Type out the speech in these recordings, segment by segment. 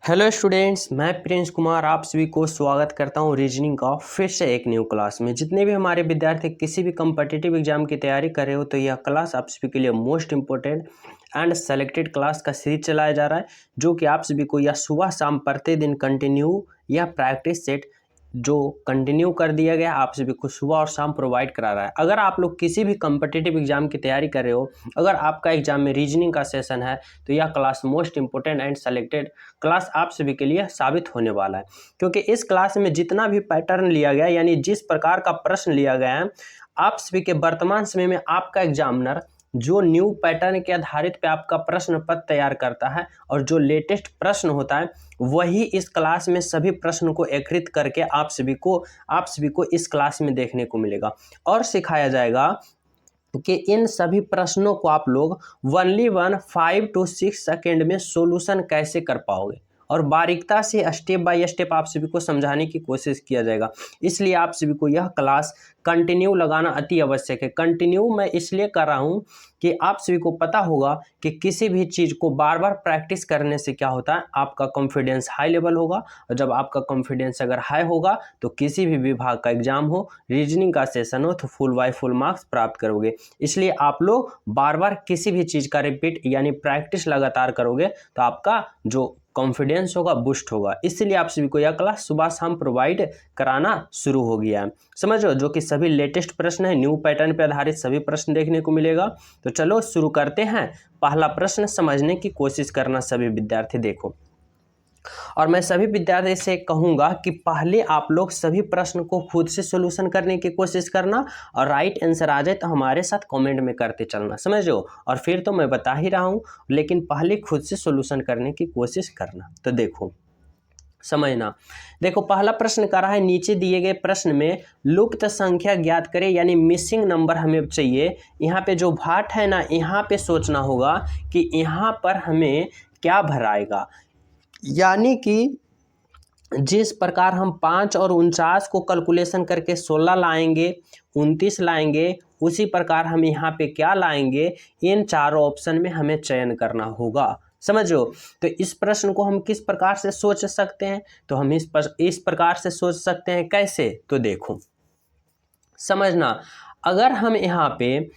Hello students, मैं Prince Kumar आप सभी को स्वागत करता हूं रीजनिंग का फिर से एक न्यू क्लास में। जितने भी हमारे विद्यार्थी किसी भी कम्पिटिटिव एग्जाम की तैयारी कर रहे हो तो यह क्लास आप सभी के लिए most important and selected class का सीरीज चलाया जा रहा है, जो कि आप सभी को यह सुबह शाम प्रतिदिन कंटिन्यू या प्रैक्टिस सेट जो कंटिन्यू कर दिया गया आप सभी को सुबह और शाम प्रोवाइड करा रहा है। अगर आप लोग किसी भी कम्पिटिटिव एग्जाम की तैयारी कर रहे हो, अगर आपका एग्जाम में रीजनिंग का सेशन है तो यह class most important and selected class आप सभी के लिए साबित होने वाला है, क्योंकि इस क्लास में जितना भी पैटर्न लिया गया यानी जिस प्रकार का प्रश्न लिया गया है, आप सभी के वर्तमान समय में आपका एग्जामिनर जो न्यू पैटर्न के आधारित पे आपका प्रश्न पत्र तैयार करता है और जो लेटेस्ट प्रश्न होता है वही इस क्लास में सभी प्रश्न को एकत्रित करके आप सभी को इस क्लास में देखने को मिलेगा और सिखाया जाएगा कि इन सभी प्रश्नों को आप लोग ओनली 5 to 6 सेकेंड में सॉल्यूशन कैसे कर पाओगे और बारीकता से स्टेप बाय स्टेप आप सभी को समझाने की कोशिश किया जाएगा। इसलिए आप सभी को यह क्लास कंटिन्यू लगाना अति आवश्यक है। कंटिन्यू मैं इसलिए कर रहा हूं कि आप सभी को पता होगा कि किसी भी चीज़ को बार बार प्रैक्टिस करने से क्या होता है, आपका कॉन्फिडेंस हाई लेवल होगा और जब आपका कॉन्फिडेंस अगर हाई होगा तो किसी भी विभाग का एग्जाम हो, रीजनिंग का सेशन हो तो फुल बाय फुल मार्क्स प्राप्त करोगे। इसलिए आप लोग बार बार किसी भी चीज़ का रिपीट यानी प्रैक्टिस लगातार करोगे तो आपका जो कॉन्फिडेंस होगा बूस्ट होगा। इसलिए आप सभी को यह क्लास सुबह शाम प्रोवाइड कराना शुरू हो गया है, समझ लो, जो कि सभी लेटेस्ट प्रश्न है, न्यू पैटर्न पर आधारित सभी प्रश्न देखने को मिलेगा। तो चलो शुरू करते हैं। पहला प्रश्न समझने की कोशिश करना सभी विद्यार्थी देखो, और मैं सभी विद्यार्थी से कहूंगा कि पहले आप लोग सभी प्रश्न को खुद से सॉल्यूशन करने की कोशिश करना और राइट आंसर आ जाए तो हमारे साथ कमेंट में करते चलना, समझो। और फिर तो मैं बता ही रहा हूं, लेकिन पहले खुद से सॉल्यूशन करने की कोशिश करना। तो देखो समझना, देखो पहला प्रश्न कर रहा है, नीचे दिए गए प्रश्न में लुप्त संख्या ज्ञात करें, यानी मिसिंग नंबर हमें चाहिए। यहाँ पे जो भाट है ना, यहाँ पे सोचना होगा कि यहाँ पर हमें क्या भराएगा, यानी कि जिस प्रकार हम 5 और 49 को कैलकुलेशन करके 16 लाएंगे, 29 लाएंगे, उसी प्रकार हम यहाँ पे क्या लाएंगे, इन चारों ऑप्शन में हमें चयन करना होगा, समझो। तो इस प्रश्न को हम किस प्रकार से सोच सकते हैं, तो हम इस प्रकार से सोच सकते हैं। कैसे, तो देखो समझना, अगर हम यहाँ पे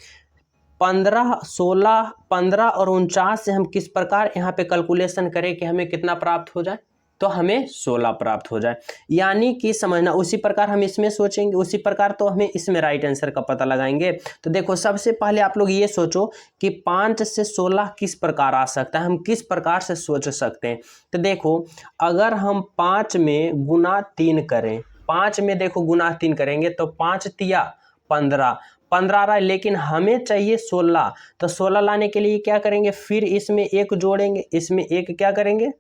15, 16, 15 और 49 से हम किस प्रकार यहाँ पे कैलकुलेशन करें कि हमें कितना प्राप्त हो जाए, तो हमें 16 प्राप्त हो जाए। यानी कि समझना, उसी प्रकार हम इसमें सोचेंगे, उसी प्रकार तो हमें इसमें राइट आंसर का पता लगाएंगे। तो देखो सबसे पहले आप लोग ये सोचो कि 5 से 16 किस प्रकार आ सकता है, हम किस प्रकार से सोच सकते हैं। तो देखो अगर हम 5 में गुना 3 करें, 5 में देखो गुना 3 करेंगे तो 5 तिया 15 आ रहा है, लेकिन हमें चाहिए 16। तो 16 लाने के लिए क्या करेंगे, फिर इसमें एक जोड़ेंगे, इसमें एक क्या करेंगे,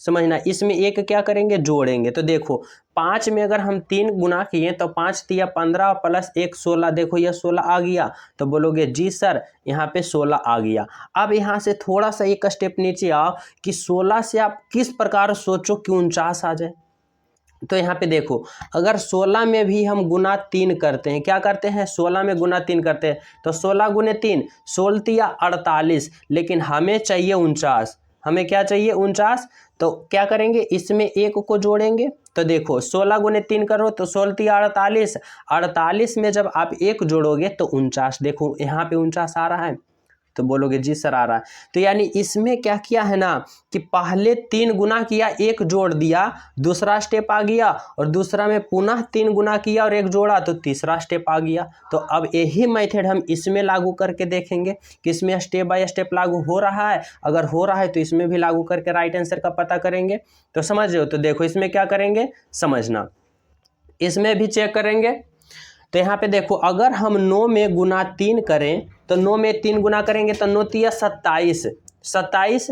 समझना, इसमें एक क्या करेंगे, जोड़ेंगे। तो देखो 5 में अगर हम 3 गुना किए तो 5 तिया 15 प्लस 1 16, देखो यह 16 आ गया। तो बोलोगे जी सर यहाँ पे 16 आ गया। अब यहाँ से थोड़ा सा एक स्टेप नीचे आओ कि 16 से आप किस प्रकार सोचो कि 49 आ जाए। तो यहाँ पे देखो अगर 16 में भी हम गुना 3 करते हैं, क्या करते हैं, 16 में गुना 3 करते हैं, तो 16 गुने 3 16 तिया 48, लेकिन हमें चाहिए 49, हमें क्या चाहिए 49। तो क्या करेंगे, इसमें एक को जोड़ेंगे। तो देखो 16 गुने 3 करो तो 16 तिया 48, 48 में जब आप एक जोड़ोगे तो 49, देखो यहाँ पे 49 आ रहा है। तो बोलोगे जी सर आ रहा है। तो यानी इसमें क्या किया है ना कि पहले 3 गुना किया, एक जोड़ दिया, दूसरा स्टेप आ गया, और दूसरा में पुनः 3 गुना किया और एक जोड़ा तो तीसरा स्टेप आ गया। तो अब यही मेथड हम इसमें लागू करके देखेंगे कि इसमें स्टेप बाय स्टेप लागू हो रहा है। अगर हो रहा है तो इसमें भी लागू करके राइट आंसर का पता करेंगे। तो समझ रहे हो, तो देखो इसमें क्या करेंगे, समझना, इसमें भी चेक करेंगे। तो यहाँ पे देखो अगर हम 9 में गुना 3 करें तो 9 में 3 गुना करेंगे तो 9 तिया 27, 27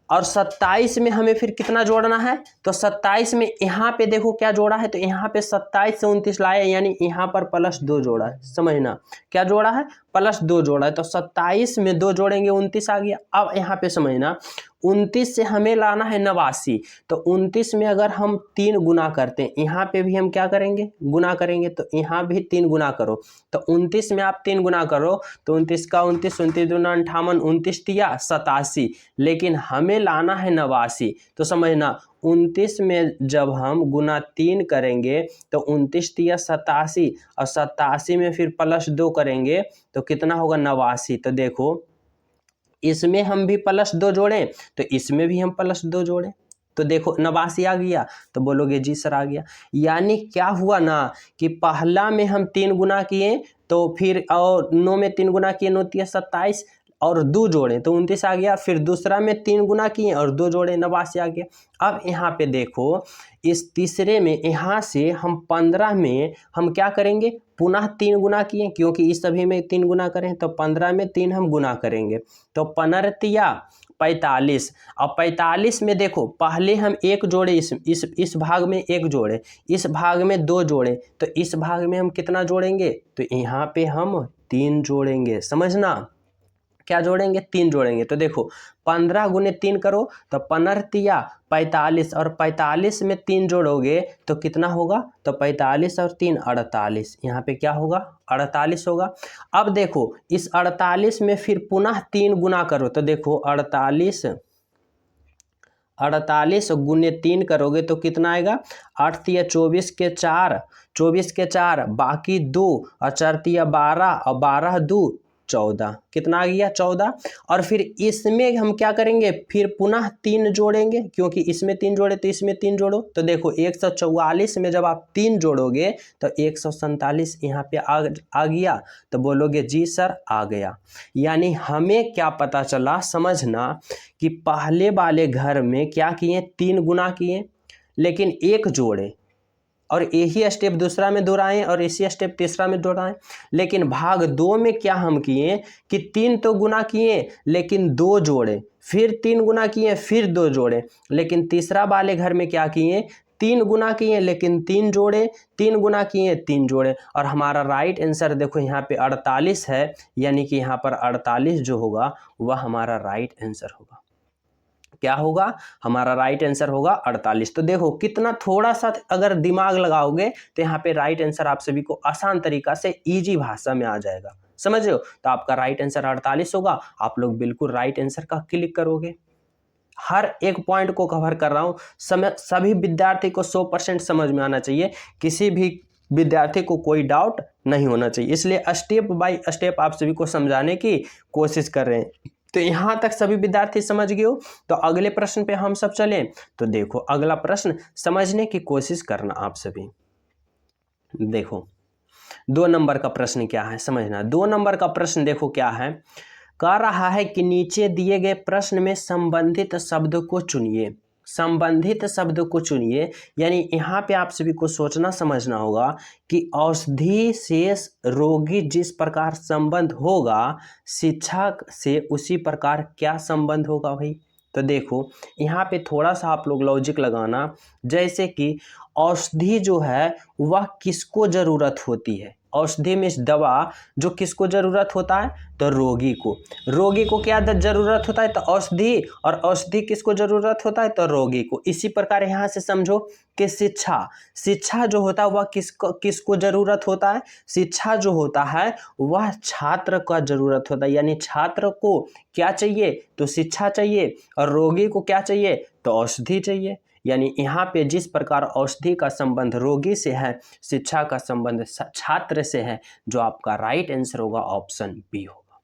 और 27 में हमें फिर कितना जोड़ना है, तो 27 में यहाँ पे देखो क्या जोड़ा है, तो यहाँ पे 27 से 29 लाए, यानी यहाँ पर +2 जोड़ा है, समझना क्या जोड़ा है, प्लस 2 जोड़ा है तो 27 में 2 जोड़ेंगे 29 आ गया। अब यहाँ पे समझना 29 से हमें लाना है 89, तो 29 में अगर हम 3 गुना करते हैं, यहाँ पे भी हम क्या करेंगे, गुना करेंगे, तो यहाँ भी 3 गुना करो, तो 29 में आप 3 गुना करो तो 29 का 29, 29 दूना 58, 29 तिया 87, लेकिन हमें लाना है 89। तो समझना 29 में जब हम गुना 3 करेंगे तो 29 तिया 87, और 87 में फिर प्लस 2 करेंगे तो कितना होगा 89। तो देखो इसमें हम भी प्लस 2 जोड़ें तो इसमें भी हम प्लस 2 जोड़ें, तो देखो 89 आ गया, तो बोलोगे जी सर आ गया। यानी क्या हुआ ना कि पहला में हम 3 गुना किए तो फिर और 9 में 3 गुना किए 9 तिया 27 और 2 जोड़े तो 29 आ गया, फिर दूसरा में 3 गुना किए और 2 जोड़े 89 आ गया। अब यहाँ पे देखो इस तीसरे में यहाँ से हम 15 में हम क्या करेंगे, पुनः 3 गुना किए, क्योंकि इस सभी में 3 गुना करें तो 15 में 3 हम गुना करेंगे, तो 15 तिया 45। अब 45 में देखो पहले हम 1 जोड़े, इस भाग में 1 जोड़े, इस भाग में 2 जोड़े, तो इस भाग में हम कितना जोड़ेंगे, तो यहाँ पे हम 3 जोड़ेंगे। समझना क्या जोड़ेंगे, 3 जोड़ेंगे। तो देखो 15 गुने 3 करो तो 15 तिया 45, और 45 में 3 जोड़ोगे तो कितना होगा, तो 45 और 3 48, यहाँ पे क्या होगा 48 होगा। अब देखो इस 48 में फिर पुनः 3 गुना करो, तो देखो 48 गुने 3 करोगे तो कितना आएगा, 8 तिया 24 के 4, 24 के 4 बाकी 2 और 4 तिया 12 और 12 2 14, कितना आ गया 14। और फिर इसमें हम क्या करेंगे, फिर पुनः 3 जोड़ेंगे, क्योंकि इसमें 3 जोड़े तो इसमें 3 जोड़ो, तो देखो 144 में जब आप 3 जोड़ोगे तो 147 यहाँ पे आ गया, तो बोलोगे जी सर आ गया। यानी हमें क्या पता चला, समझना कि पहले वाले घर में क्या किए, 3 गुना किए लेकिन 1 जोड़े, और यही स्टेप दूसरा में दोहराएं और इसी स्टेप तीसरा में दोहराएं। लेकिन भाग 2 में क्या हम किए कि 3 तो गुना किए लेकिन 2 जोड़े, फिर 3 गुना किए फिर 2 जोड़े, लेकिन तीसरा वाले घर में क्या किए, 3 गुना किए लेकिन 3 जोड़े, 3 गुना किए 3 जोड़े, और हमारा राइट आंसर देखो यहाँ पे 48 है, यानी कि यहाँ पर 48 जो होगा वह हमारा राइट आंसर होगा। क्या होगा, हमारा राइट आंसर होगा 48। तो देखो कितना थोड़ा सा अगर दिमाग लगाओगे तो यहाँ पे राइट आंसर आप सभी को आसान तरीका से इजी भाषा में आ जाएगा, समझ रहे हो। तो आपका राइट आंसर 48 होगा। आप लोग बिल्कुल राइट आंसर का क्लिक करोगे। हर एक पॉइंट को कवर कर रहा हूँ, सभी विद्यार्थी को 100% समझ में आना चाहिए, किसी भी विद्यार्थी को कोई डाउट नहीं होना चाहिए, इसलिए स्टेप बाय स्टेप आप सभी को समझाने की कोशिश कर रहे हैं। तो यहाँ तक सभी विद्यार्थी समझ गए हो। तो अगले प्रश्न पे हम सब चलें। तो देखो अगला प्रश्न समझने की कोशिश करना आप सभी। देखो 2 नंबर का प्रश्न क्या है, समझना। 2 नंबर का प्रश्न देखो क्या है, कह रहा है कि नीचे दिए गए प्रश्न में संबंधित शब्द को चुनिए। संबंधित शब्द को चुनिए, यानी यहाँ पे आप सभी को सोचना समझना होगा कि औषधि से रोगी जिस प्रकार संबंध होगा शिक्षक से उसी प्रकार क्या संबंध होगा भाई। तो देखो यहाँ पे थोड़ा सा आप लोग लॉजिक लगाना, जैसे कि औषधि जो है वह किसको ज़रूरत होती है, औषधि में दवा जो किसको ज़रूरत होता है, तो रोगी को। रोगी को क्या ज़रूरत होता है, तो औषधि, और औषधि किसको ज़रूरत होता है, तो रोगी को। इसी प्रकार यहाँ से समझो कि शिक्षा जो होता है वह किसको ज़रूरत होता है, शिक्षा जो होता है वह छात्र का ज़रूरत होता है, यानी छात्र को क्या चाहिए, तो शिक्षा चाहिए, और रोगी को क्या चाहिए, तो औषधि चाहिए। यानी यहाँ पे जिस प्रकार औषधि का संबंध रोगी से है, शिक्षा का संबंध छात्र से है, जो आपका राइट आंसर होगा ऑप्शन बी होगा।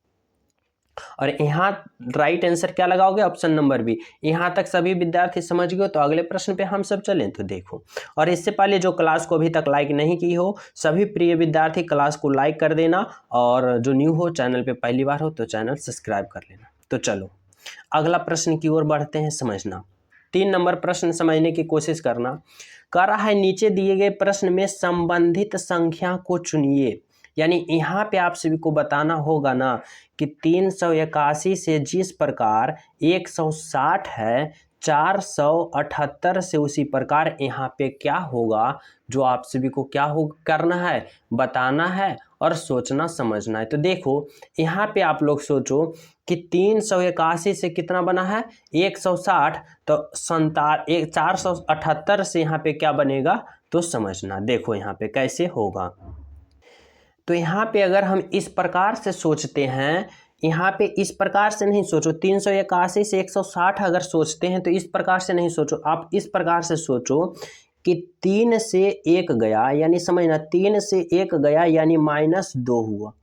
और यहाँ राइट आंसर क्या लगाओगे, ऑप्शन नंबर बी। यहाँ तक सभी विद्यार्थी समझ गए। तो अगले प्रश्न पे हम सब चलें। तो देखो, और इससे पहले जो क्लास को अभी तक लाइक नहीं की हो, सभी प्रिय विद्यार्थी क्लास को लाइक कर देना, और जो न्यू हो चैनल पे पहली बार हो तो चैनल सब्सक्राइब कर लेना। तो चलो अगला प्रश्न की ओर बढ़ते हैं। समझना 3 नंबर प्रश्न समझने की कोशिश करना। कह रहा है नीचे दिए गए प्रश्न में संबंधित संख्या को चुनिए, यानी यहाँ पे आप सभी को बताना होगा ना कि 381 से जिस प्रकार 160 है, 478 से उसी प्रकार यहाँ पे क्या होगा, जो आप सभी को क्या हो करना है, बताना है और सोचना समझना है। तो देखो यहाँ पे आप लोग सोचो कि 381 से कितना बना है 160, तो 478 से यहाँ पे क्या बनेगा तो समझना। देखो यहाँ पे कैसे होगा। तो यहाँ पे अगर हम इस प्रकार से सोचते हैं, यहाँ पे इस प्रकार से नहीं सोचो, 381 से 160 अगर सोचते हैं तो इस प्रकार से नहीं सोचो, आप इस प्रकार से सोचो कि 3 से 1 गया, यानी समझना 3 से 1 गया यानी -2 हुआ।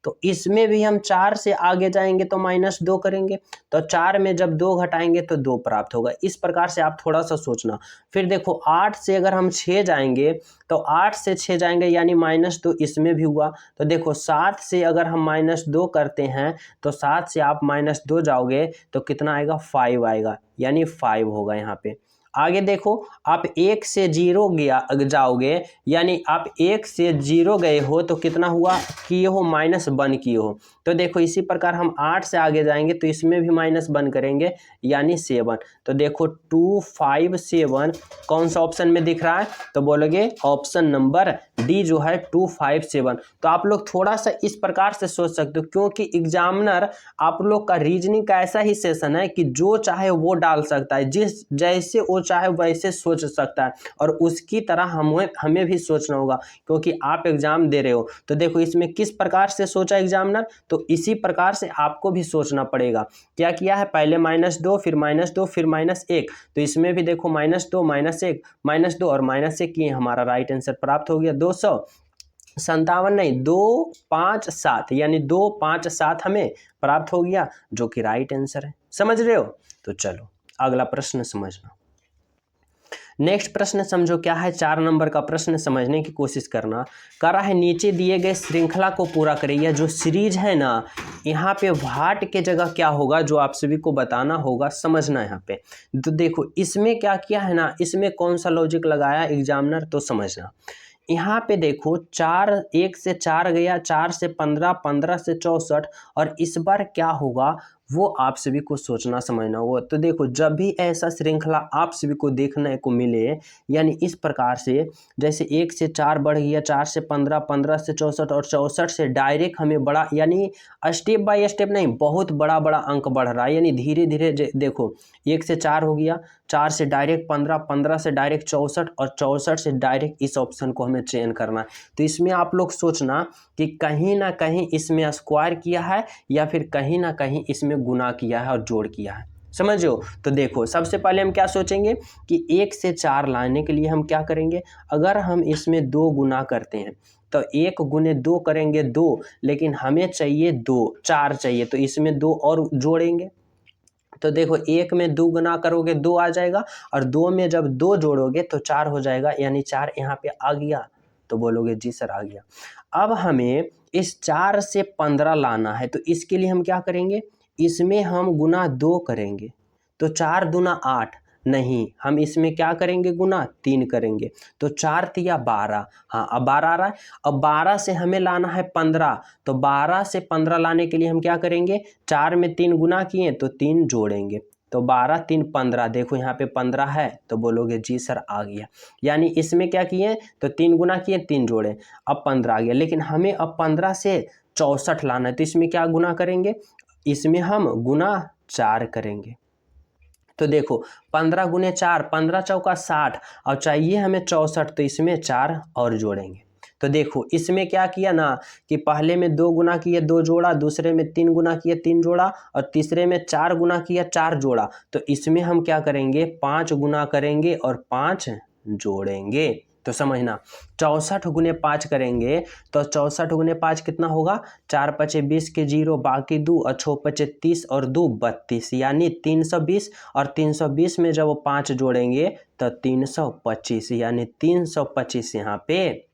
तो इसमें भी हम 4 से आगे जाएंगे तो -2 करेंगे, तो 4 में जब 2 घटाएंगे तो 2 प्राप्त होगा। इस प्रकार से आप थोड़ा सा सोचना। फिर देखो 8 से अगर हम 6 जाएंगे तो 8 से 6 जाएंगे यानी -2, इसमें भी हुआ। तो देखो 7 से अगर हम -2 करते हैं तो 7 से आप -2 जाओगे तो कितना आएगा 5 आएगा, यानी 5 होगा यहाँ पे। आगे देखो आप 1 से 0 गया जाओगे, यानी आप 1 से 0 गए हो तो कितना हुआ किए हो -1 किए हो। तो देखो इसी प्रकार हम 8 से आगे जाएंगे तो इसमें भी -1 करेंगे यानी 7। तो देखो 2 5 7 कौन सा ऑप्शन में दिख रहा है, तो बोलोगे ऑप्शन नंबर डी जो है 2 5 7। तो आप लोग थोड़ा सा इस प्रकार से सोच सकते हो, क्योंकि एग्जामिनर आप लोग का रीजनिंग का ऐसा ही सेशन है कि जो चाहे वो डाल सकता है, जिस जैसे वो चाहे वैसे सोच सकता है, और उसकी तरह हमें भी सोचना होगा, क्योंकि आप एग्जाम दे रहे हो। तो देखो इसमें किस प्रकार से सोचा एग्जामिनर, तो इसी प्रकार से आपको भी सोचना पड़ेगा। क्या किया है, पहले -2 फिर -2 फिर -1, तो इसमें भी देखो -2 -1 -2 और -1 किए, हमारा राइट आंसर प्राप्त हो गया 257 नहीं 257, यानी 257 हमें प्राप्त हो गया, जो कि राइट आंसर है। समझ रहे हो। तो चलो अगला प्रश्न समझना। नेक्स्ट प्रश्न समझो क्या है, 4 नंबर का प्रश्न समझने की कोशिश करना। कर रहा है नीचे दिए गए श्रृंखला को पूरा करिए। जो सीरीज है ना, यहाँ पे व्हाट के जगह क्या होगा जो आप सभी को बताना होगा, समझना यहाँ पे। तो देखो इसमें क्या किया है ना, इसमें कौन सा लॉजिक लगाया एग्जामिनर, तो समझना। यहाँ पे देखो 4 1 से 4 गया, 4 से 15, 15 से 64, और इस बार क्या होगा वो आप सभी को सोचना समझना होगा। तो देखो जब भी ऐसा श्रृंखला आप सभी को देखने को मिले, यानी इस प्रकार से जैसे 1 से 4 बढ़ गया, 4 से 15, 15 से 64 और 64 से डायरेक्ट हमें बड़ा, यानी स्टेप बाय स्टेप नहीं, बहुत बड़ा बड़ा अंक बढ़ रहा है, यानी धीरे धीरे देखो 1 से 4 हो गया, 4 से डायरेक्ट 15, 15 से डायरेक्ट 64 और 64 से डायरेक्ट इस ऑप्शन को हमें चयन करना है। तो इसमें आप लोग सोचना कि कहीं ना कहीं इसमें स्क्वायर किया है या फिर कहीं ना कहीं इसमें गुना किया है और जोड़ किया है। समझो। तो देखो सबसे पहले हम क्या सोचेंगे कि 1 से 4 लाने के लिए हम क्या करेंगे, अगर हम इसमें 2 गुना करते हैं तो 1 गुने 2 करेंगे 2, लेकिन हमें चाहिए 2 4 चाहिए, तो इसमें 2 और जोड़ेंगे। तो देखो 1 में 2 गुना करोगे 2 आ जाएगा, और 2 में जब 2 जोड़ोगे तो 4 हो जाएगा, यानी 4 यहाँ पे आ गया। तो बोलोगे जी सर आ गया। अब हमें इस 4 से 15 लाना है, तो इसके लिए हम क्या करेंगे, इसमें हम गुना 2 करेंगे, तो 4 दूना 8, नहीं हम इसमें क्या करेंगे गुना 3 करेंगे, तो 4 तिया 12। हाँ अब 12 आ रहा है। अब 12 से हमें लाना है 15, तो 12 से 15 लाने के लिए हम क्या करेंगे, 4 में 3 गुना किए तो 3 जोड़ेंगे, तो 12 3 15, देखो यहाँ पे 15 है, तो बोलोगे जी सर आ गया। यानी इसमें क्या किए, तो 3 गुना किए 3 जोड़े, अब 15 आ गया। लेकिन हमें अब 15 से 64 लाना है, तो इसमें क्या गुना करेंगे, इसमें हम गुना 4 करेंगे। तो देखो 15 गुने 4, 15 चौका 60, और चाहिए हमें 64, तो इसमें 4 और जोड़ेंगे। तो देखो इसमें क्या किया ना कि पहले में 2 गुना किए 2 जोड़ा, दूसरे में 3 गुना किए 3 जोड़ा, और तीसरे में 4 गुना किया 4 जोड़ा। तो इसमें हम क्या करेंगे 5 गुना करेंगे और 5 जोड़ेंगे। तो समझना 64 गुने 5 करेंगे तो 64 गुने 5 कितना होगा, 4 पचे 20 के 0 बाकी 2 और 6 पचे 30 और 2 32, यानी 320, और 320 में जब 5 जोड़ेंगे तो 325, यानी 325 यहाँ पे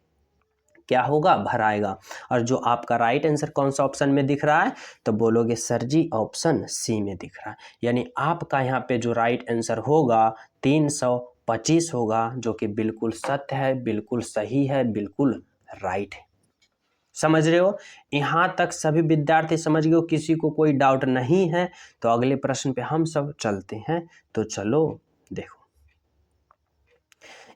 क्या होगा भराएगा। और जो आपका राइट आंसर कौन सा ऑप्शन में दिख रहा है, तो बोलोगे सर जी ऑप्शन सी में दिख रहा है। यानी आपका यहाँ पे जो राइट आंसर होगा 325 होगा, जो कि बिल्कुल सत्य है, बिल्कुल सही है, बिल्कुल राइट है। समझ रहे हो। यहाँ तक सभी विद्यार्थी समझ गए हो, किसी को कोई डाउट नहीं है। तो अगले प्रश्न पे हम सब चलते हैं। तो चलो देखो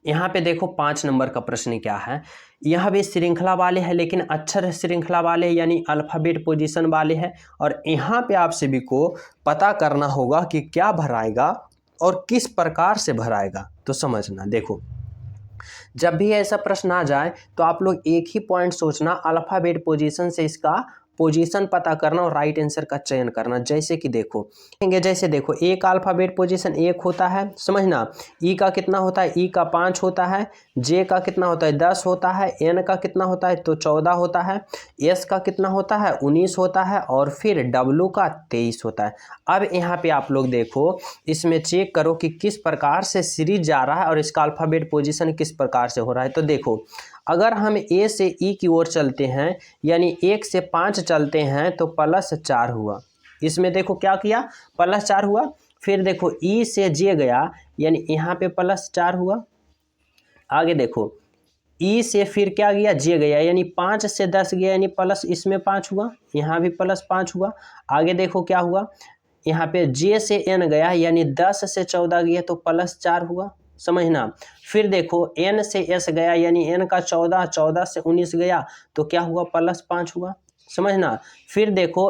यहाँ पे देखो 5 नंबर का प्रश्न क्या है। यह भी श्रृंखला वाले हैं लेकिन अक्षर श्रृंखला वाले यानी अल्फ़ाबेट पोजीशन वाले हैं। और यहाँ पे आप सभी को पता करना होगा कि क्या भराएगा और किस प्रकार से भराएगा। तो समझना, देखो जब भी ऐसा प्रश्न आ जाए तो आप लोग एक ही पॉइंट सोचना, अल्फ़ाबेट पोजीशन से इसका पोजीशन पता करना और राइट आंसर का चयन करना। जैसे कि देखो, जैसे देखो ए का अल्फ़ाबेट पोजीशन 1 होता है, समझना। ई का कितना होता है, ई का 5 होता है। जे का कितना होता है, 10 होता है। एन का कितना होता है, तो 14 होता है। एस का कितना होता है, 19 होता है। और फिर डब्लू का 23 होता है। अब यहाँ पे आप लोग देखो, इसमें चेक करो कि किस प्रकार से सीरीज जा रहा है और इसका अल्फ़ाबेट पोजीशन किस प्रकार से हो रहा है। तो देखो, अगर हम ए से ई की ओर चलते हैं यानी 1 से 5 चलते हैं तो +4 हुआ। इसमें देखो क्या किया, +4 हुआ। फिर देखो ई से जे गया यानी यहाँ पे +4 हुआ। आगे देखो ई से फिर क्या गया, जे गया यानी 5 से 10 गया यानी प्लस इसमें 5 हुआ, यहाँ भी +5 हुआ। आगे देखो क्या हुआ, यहाँ पे जे से एन गया यानी 10 से 14 गया तो +4 हुआ, समझना। फिर देखो एन से एस गया यानी एन का 14, 14 से 19 गया तो क्या हुआ, +5 हुआ, समझना। फिर देखो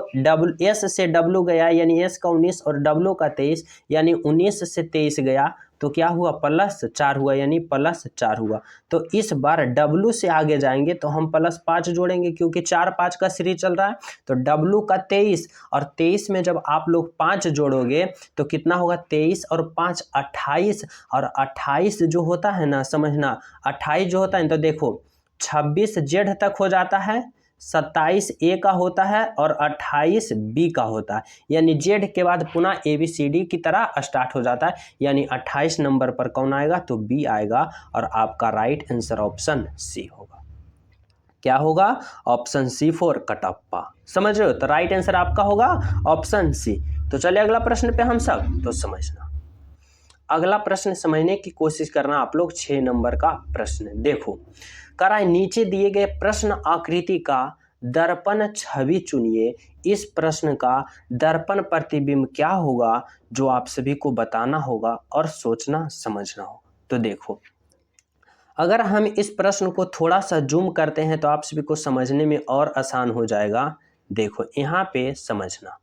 एस से डब्लू गया यानी एस का 19 और डब्लू का 23 यानी 19 से 23 गया तो क्या हुआ, +4 हुआ यानी +4 हुआ। तो इस बार डब्लू से आगे जाएंगे तो हम +5 जोड़ेंगे क्योंकि 4-5 का सीरीज चल रहा है। तो डब्लू का 23 और 23 में जब आप लोग 5 जोड़ोगे तो कितना होगा, 23 और 5 28। और 28 जो होता है ना, समझना, 28 जो होता है तो देखो 26 जेड तक हो जाता है, 27 ए का होता है और 28 बी का होता है। यानी जेड के बाद पुनः ABCD की तरह स्टार्ट हो जाता है। यानी 28 नंबर पर कौन आएगा, तो बी आएगा। और आपका राइट आंसर ऑप्शन सी होगा। क्या होगा, ऑप्शन सी फॉर कटप्पा। समझ रहे हो, तो राइट आंसर आपका होगा ऑप्शन सी। तो चलिए अगला प्रश्न पे हम सब तो समझना। अगला प्रश्न समझने की कोशिश करना आप लोग। 6 नंबर का प्रश्न देखो, करा है नीचे दिए गए प्रश्न आकृति का दर्पण छवि चुनिए। इस प्रश्न का दर्पण प्रतिबिंब क्या होगा, जो आप सभी को बताना होगा और सोचना समझना होगा। तो देखो, अगर हम इस प्रश्न को थोड़ा सा जूम करते हैं तो आप सभी को समझने में और आसान हो जाएगा। देखो यहाँ पे समझना,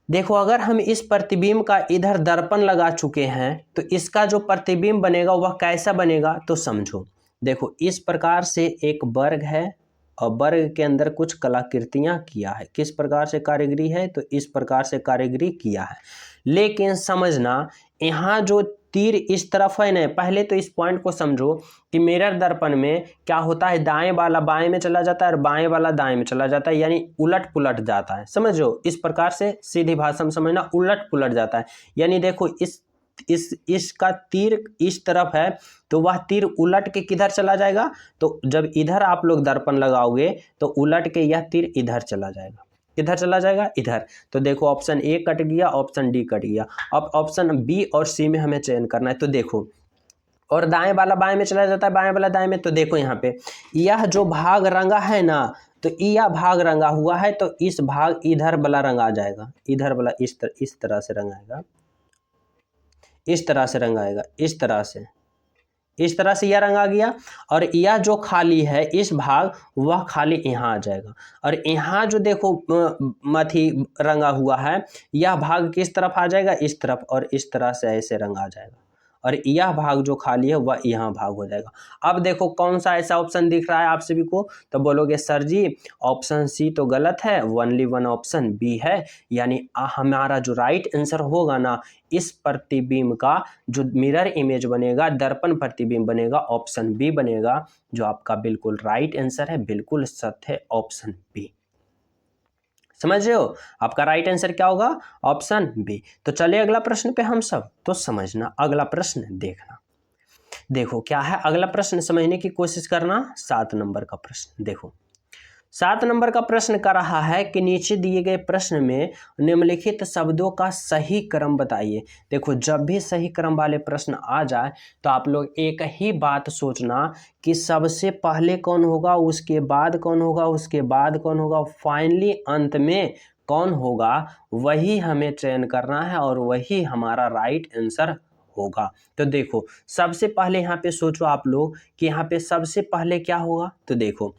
देखो अगर हम इस प्रतिबिंब का इधर दर्पण लगा चुके हैं तो इसका जो प्रतिबिंब बनेगा वह कैसा बनेगा, तो समझो। देखो इस प्रकार से एक वर्ग है और वर्ग के अंदर कुछ कलाकृतियां किया है। किस प्रकार से कारीगरी है, तो इस प्रकार से कारीगरी किया है। लेकिन समझना, यहाँ जो तीर इस तरफ है ना, पहले तो इस पॉइंट को समझो कि मिरर दर्पण में क्या होता है, दाएं वाला बाएं में चला जाता है और बाएं वाला दाएं में चला जाता है, यानी उलट पुलट जाता है। समझो, इस प्रकार से सीधी भाषा में समझना, उलट पुलट जाता है। यानी देखो इसका तीर इस तरफ है तो वह तीर उलट के किधर चला जाएगा, तो जब इधर आप लोग दर्पण लगाओगे तो उलट के यह तीर इधर चला जाएगा। किधर चला जाएगा, इधर। तो देखो ऑप्शन ए कट गया, ऑप्शन डी कट गया। अब ऑप्शन बी और सी में हमें चयन करना है। तो देखो, और दाएं वाला बाएं में चला जाता है, बाएं वाला दाएं में। तो देखो यहाँ पे यह जो भाग रंगा है ना, तो यह भाग रंगा हुआ है तो इस भाग इधर वाला रंग आ जाएगा, इधर वाला इस तरह से रंग आएगा, इस तरह से रंग आएगा, इस तरह से यह रंग आ गया। और यह जो खाली है इस भाग, वह खाली यहाँ आ जाएगा। और यहाँ जो देखो मथी रंगा हुआ है, यह भाग किस तरफ आ जाएगा, इस तरफ। और इस तरह से ऐसे रंग आ जाएगा। और यह भाग जो खाली है वह यहाँ भाग हो जाएगा। अब देखो कौन सा ऐसा ऑप्शन दिख रहा है आप सभी को, तो बोलोगे सर जी ऑप्शन सी तो गलत है, ओनली वन ऑप्शन बी है। यानी हमारा जो राइट आंसर होगा ना, इस प्रतिबिंब का जो मिरर इमेज बनेगा, दर्पण प्रतिबिंब बनेगा, ऑप्शन बी बनेगा, जो आपका बिल्कुल राइट आंसर है, बिल्कुल सत्य है, ऑप्शन बी। समझ रहे हो, आपका राइट आंसर क्या होगा, ऑप्शन बी। तो चलिए अगला प्रश्न पे हम सब तो समझना। अगला प्रश्न देखना, देखो क्या है अगला प्रश्न, समझने की कोशिश करना। 7 नंबर का प्रश्न देखो, 7 नंबर का प्रश्न कर रहा है कि नीचे दिए गए प्रश्न में निम्नलिखित शब्दों का सही क्रम बताइए। देखो जब भी सही क्रम वाले प्रश्न आ जाए तो आप लोग एक ही बात सोचना कि सबसे पहले कौन होगा, उसके बाद कौन होगा, उसके बाद कौन होगा, फाइनली अंत में कौन होगा, वही हमें चयन करना है और वही हमारा राइट आंसर होगा। तो देखो सबसे पहले यहाँ पे सोचो आप लोग कि यहाँ पे सबसे पहले क्या होगा। तो देखो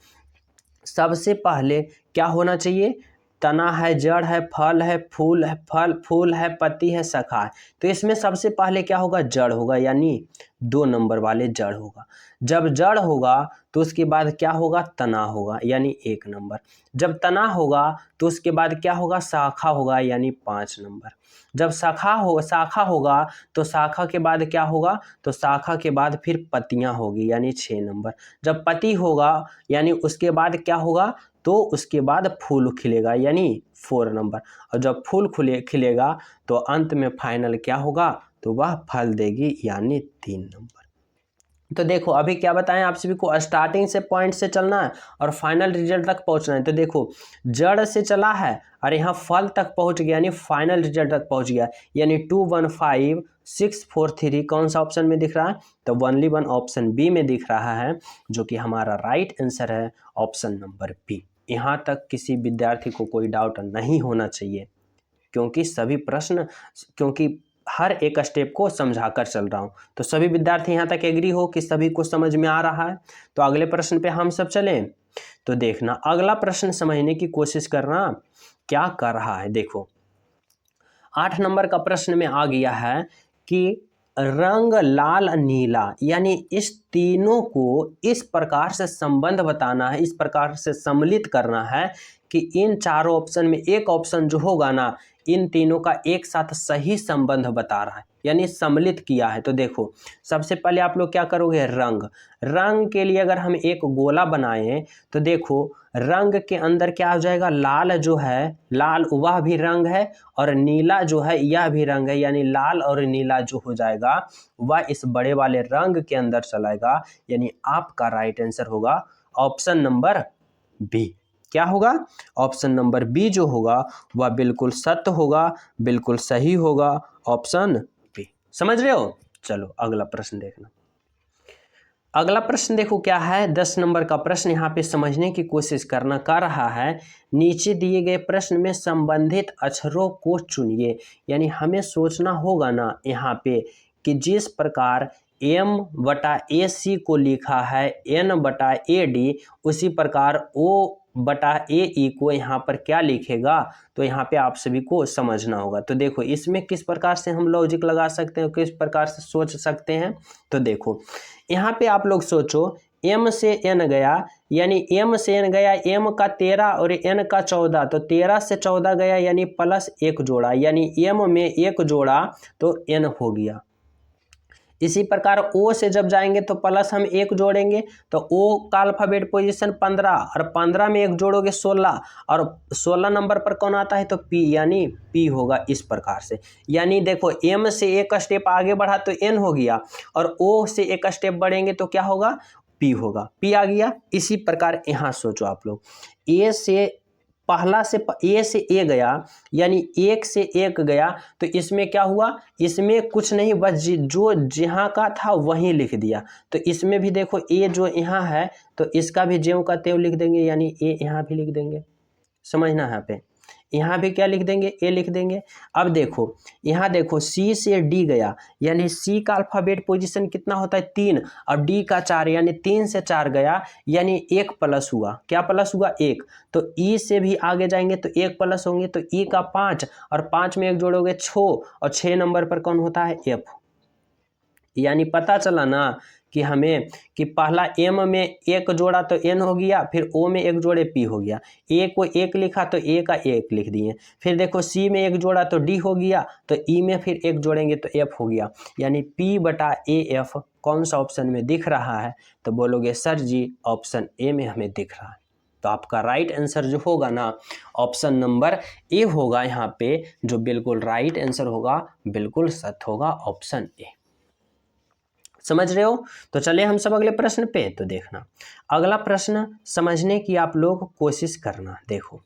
सबसे पहले क्या होना चाहिए, तना है, जड़ है, फल है, फूल है, फूल है, पत्ती है, शाखा है। तो इसमें सबसे पहले क्या होगा, जड़ होगा, यानी 2 नंबर वाले जड़ होगा। जब जड़ होगा तो उसके बाद क्या होगा, तना होगा, यानी 1 नंबर। जब तना होगा तो उसके बाद क्या होगा, शाखा होगा, यानी 5 नंबर। जब शाखा होगा तो शाखा के बाद क्या होगा, तो शाखा के बाद फिर पत्तियां होगी, यानी 6 नंबर। जब पत्ती होगा यानी उसके बाद क्या होगा, तो उसके बाद फूल खिलेगा, यानी 4 नंबर। और जब फूल खिलेगा तो अंत में फाइनल क्या होगा, तो वह फल देगी, यानी 3 नंबर। तो देखो अभी क्या बताएं आप सभी को, स्टार्टिंग से पॉइंट से चलना है और फाइनल रिजल्ट तक पहुंचना है। तो देखो जड़ से चला है और यहाँ फल तक पहुंच गया, यानी फाइनल रिजल्ट तक पहुंच गया, यानी 215643 कौन सा ऑप्शन में दिख रहा है, तो ओनली 1 ऑप्शन बी में दिख रहा है, जो कि हमारा राइट आंसर है ऑप्शन नंबर बी। यहाँ तक किसी विद्यार्थी को कोई डाउट नहीं होना चाहिए, क्योंकि हर एक स्टेप को समझा कर चल रहा हूँ। तो सभी विद्यार्थी यहाँ तक एग्री हो कि सभी को समझ में आ रहा है। तो अगले प्रश्न पे हम सब चलें। तो देखना अगला प्रश्न समझने की कोशिश करना क्या कर रहा है। देखो 8 नंबर का प्रश्न में आ गया है कि रंग लाल नीला, यानी इस तीनों को इस प्रकार से संबंध बताना है, इस प्रकार से सम्मिलित करना है कि इन चारों ऑप्शन में एक ऑप्शन जो होगा ना, इन तीनों का एक साथ सही संबंध बता रहा है, यानी सम्मिलित किया है। तो देखो सबसे पहले आप लोग क्या करोगे, रंग के लिए अगर हम एक गोला बनाएं तो देखो रंग के अंदर क्या हो जाएगा, लाल जो है, लाल वह भी रंग है, और नीला जो है यह भी रंग है, यानी लाल और नीला जो हो जाएगा वह इस बड़े वाले रंग के अंदर चलाएगा, यानी आपका राइट आंसर होगा ऑप्शन नंबर बी। क्या होगा, ऑप्शन नंबर बी जो होगा वह बिल्कुल सत्य होगा, बिल्कुल सही होगा, ऑप्शन बी। समझ रहे हो। चलो अगला प्रश्न देखना। अगला प्रश्न देखो क्या है, 10 नंबर का प्रश्न यहाँ पे समझने की कोशिश करना कर रहा है। नीचे दिए गए प्रश्न में संबंधित अक्षरों को चुनिए, यानी हमें सोचना होगा ना यहाँ पे कि जिस प्रकार M/AC को लिखा है N/AD, उसी प्रकार O/AE को यहाँ पर क्या लिखेगा, तो यहाँ पे आप सभी को समझना होगा। तो देखो इसमें किस प्रकार से हम लॉजिक लगा सकते हैं, किस प्रकार से सोच सकते हैं। तो देखो यहाँ पे आप लोग सोचो, M से N गया, यानी M से N गया, M का 13 और N का 14, तो 13 से 14 गया, यानी प्लस 1 जोड़ा, यानी M में 1 जोड़ा तो N हो गया। इसी प्रकार O से जब जाएंगे तो प्लस हम 1 जोड़ेंगे, तो O का अल्फाबेट पोजीशन 15, और 15 में 1 जोड़ोगे 16, और 16 नंबर पर कौन आता है, तो P, यानी P होगा इस प्रकार से। यानी देखो M से एक स्टेप आगे बढ़ा तो N हो गया, और O से एक स्टेप बढ़ेंगे तो क्या होगा, P होगा, P आ गया। इसी प्रकार यहाँ सोचो आप लोग, A से पहला से ए से ए गया, यानी 1 से 1 गया, तो इसमें क्या हुआ, इसमें कुछ नहीं, बस जो जहाँ का था वहीं लिख दिया। तो इसमें भी देखो ए जो यहाँ है तो इसका भी ज्यों का त्यों लिख देंगे, यानी ए यहाँ भी लिख देंगे। समझना है यहाँ पे, यहाँ भी क्या लिख देंगे, ए लिख देंगे। अब देखो यहाँ देखो सी से डी गया, यानी सी का अल्फाबेट पोजीशन कितना होता है, 3, और डी का 4, यानी 3 से 4 गया, यानी 1 प्लस हुआ, क्या प्लस हुआ, 1। तो ई से भी आगे जाएंगे तो 1 प्लस होंगे, तो ई का 5, और 5 में 1 जोड़ोगे 6, और 6 नंबर पर कौन होता है, एफ। यानी पता चला ना कि हमें कि पहला M में 1 जोड़ा तो N हो गया, फिर O में 1 जोड़े P हो गया, A को 1 लिखा तो A का 1 लिख दिए, फिर देखो C में 1 जोड़ा तो D हो गया, तो E में फिर 1 जोड़ेंगे तो F हो गया, यानी P/AF कौन सा ऑप्शन में दिख रहा है, तो बोलोगे सर जी ऑप्शन ए में हमें दिख रहा है। तो आपका राइट आंसर जो होगा ना, ऑप्शन नंबर ए होगा यहाँ पे, जो बिल्कुल राइट आंसर होगा, बिल्कुल सत्य होगा, ऑप्शन ए। समझ रहे हो। तो चलिए हम सब अगले प्रश्न पे। तो देखना अगला प्रश्न समझने की आप लोग कोशिश करना। देखो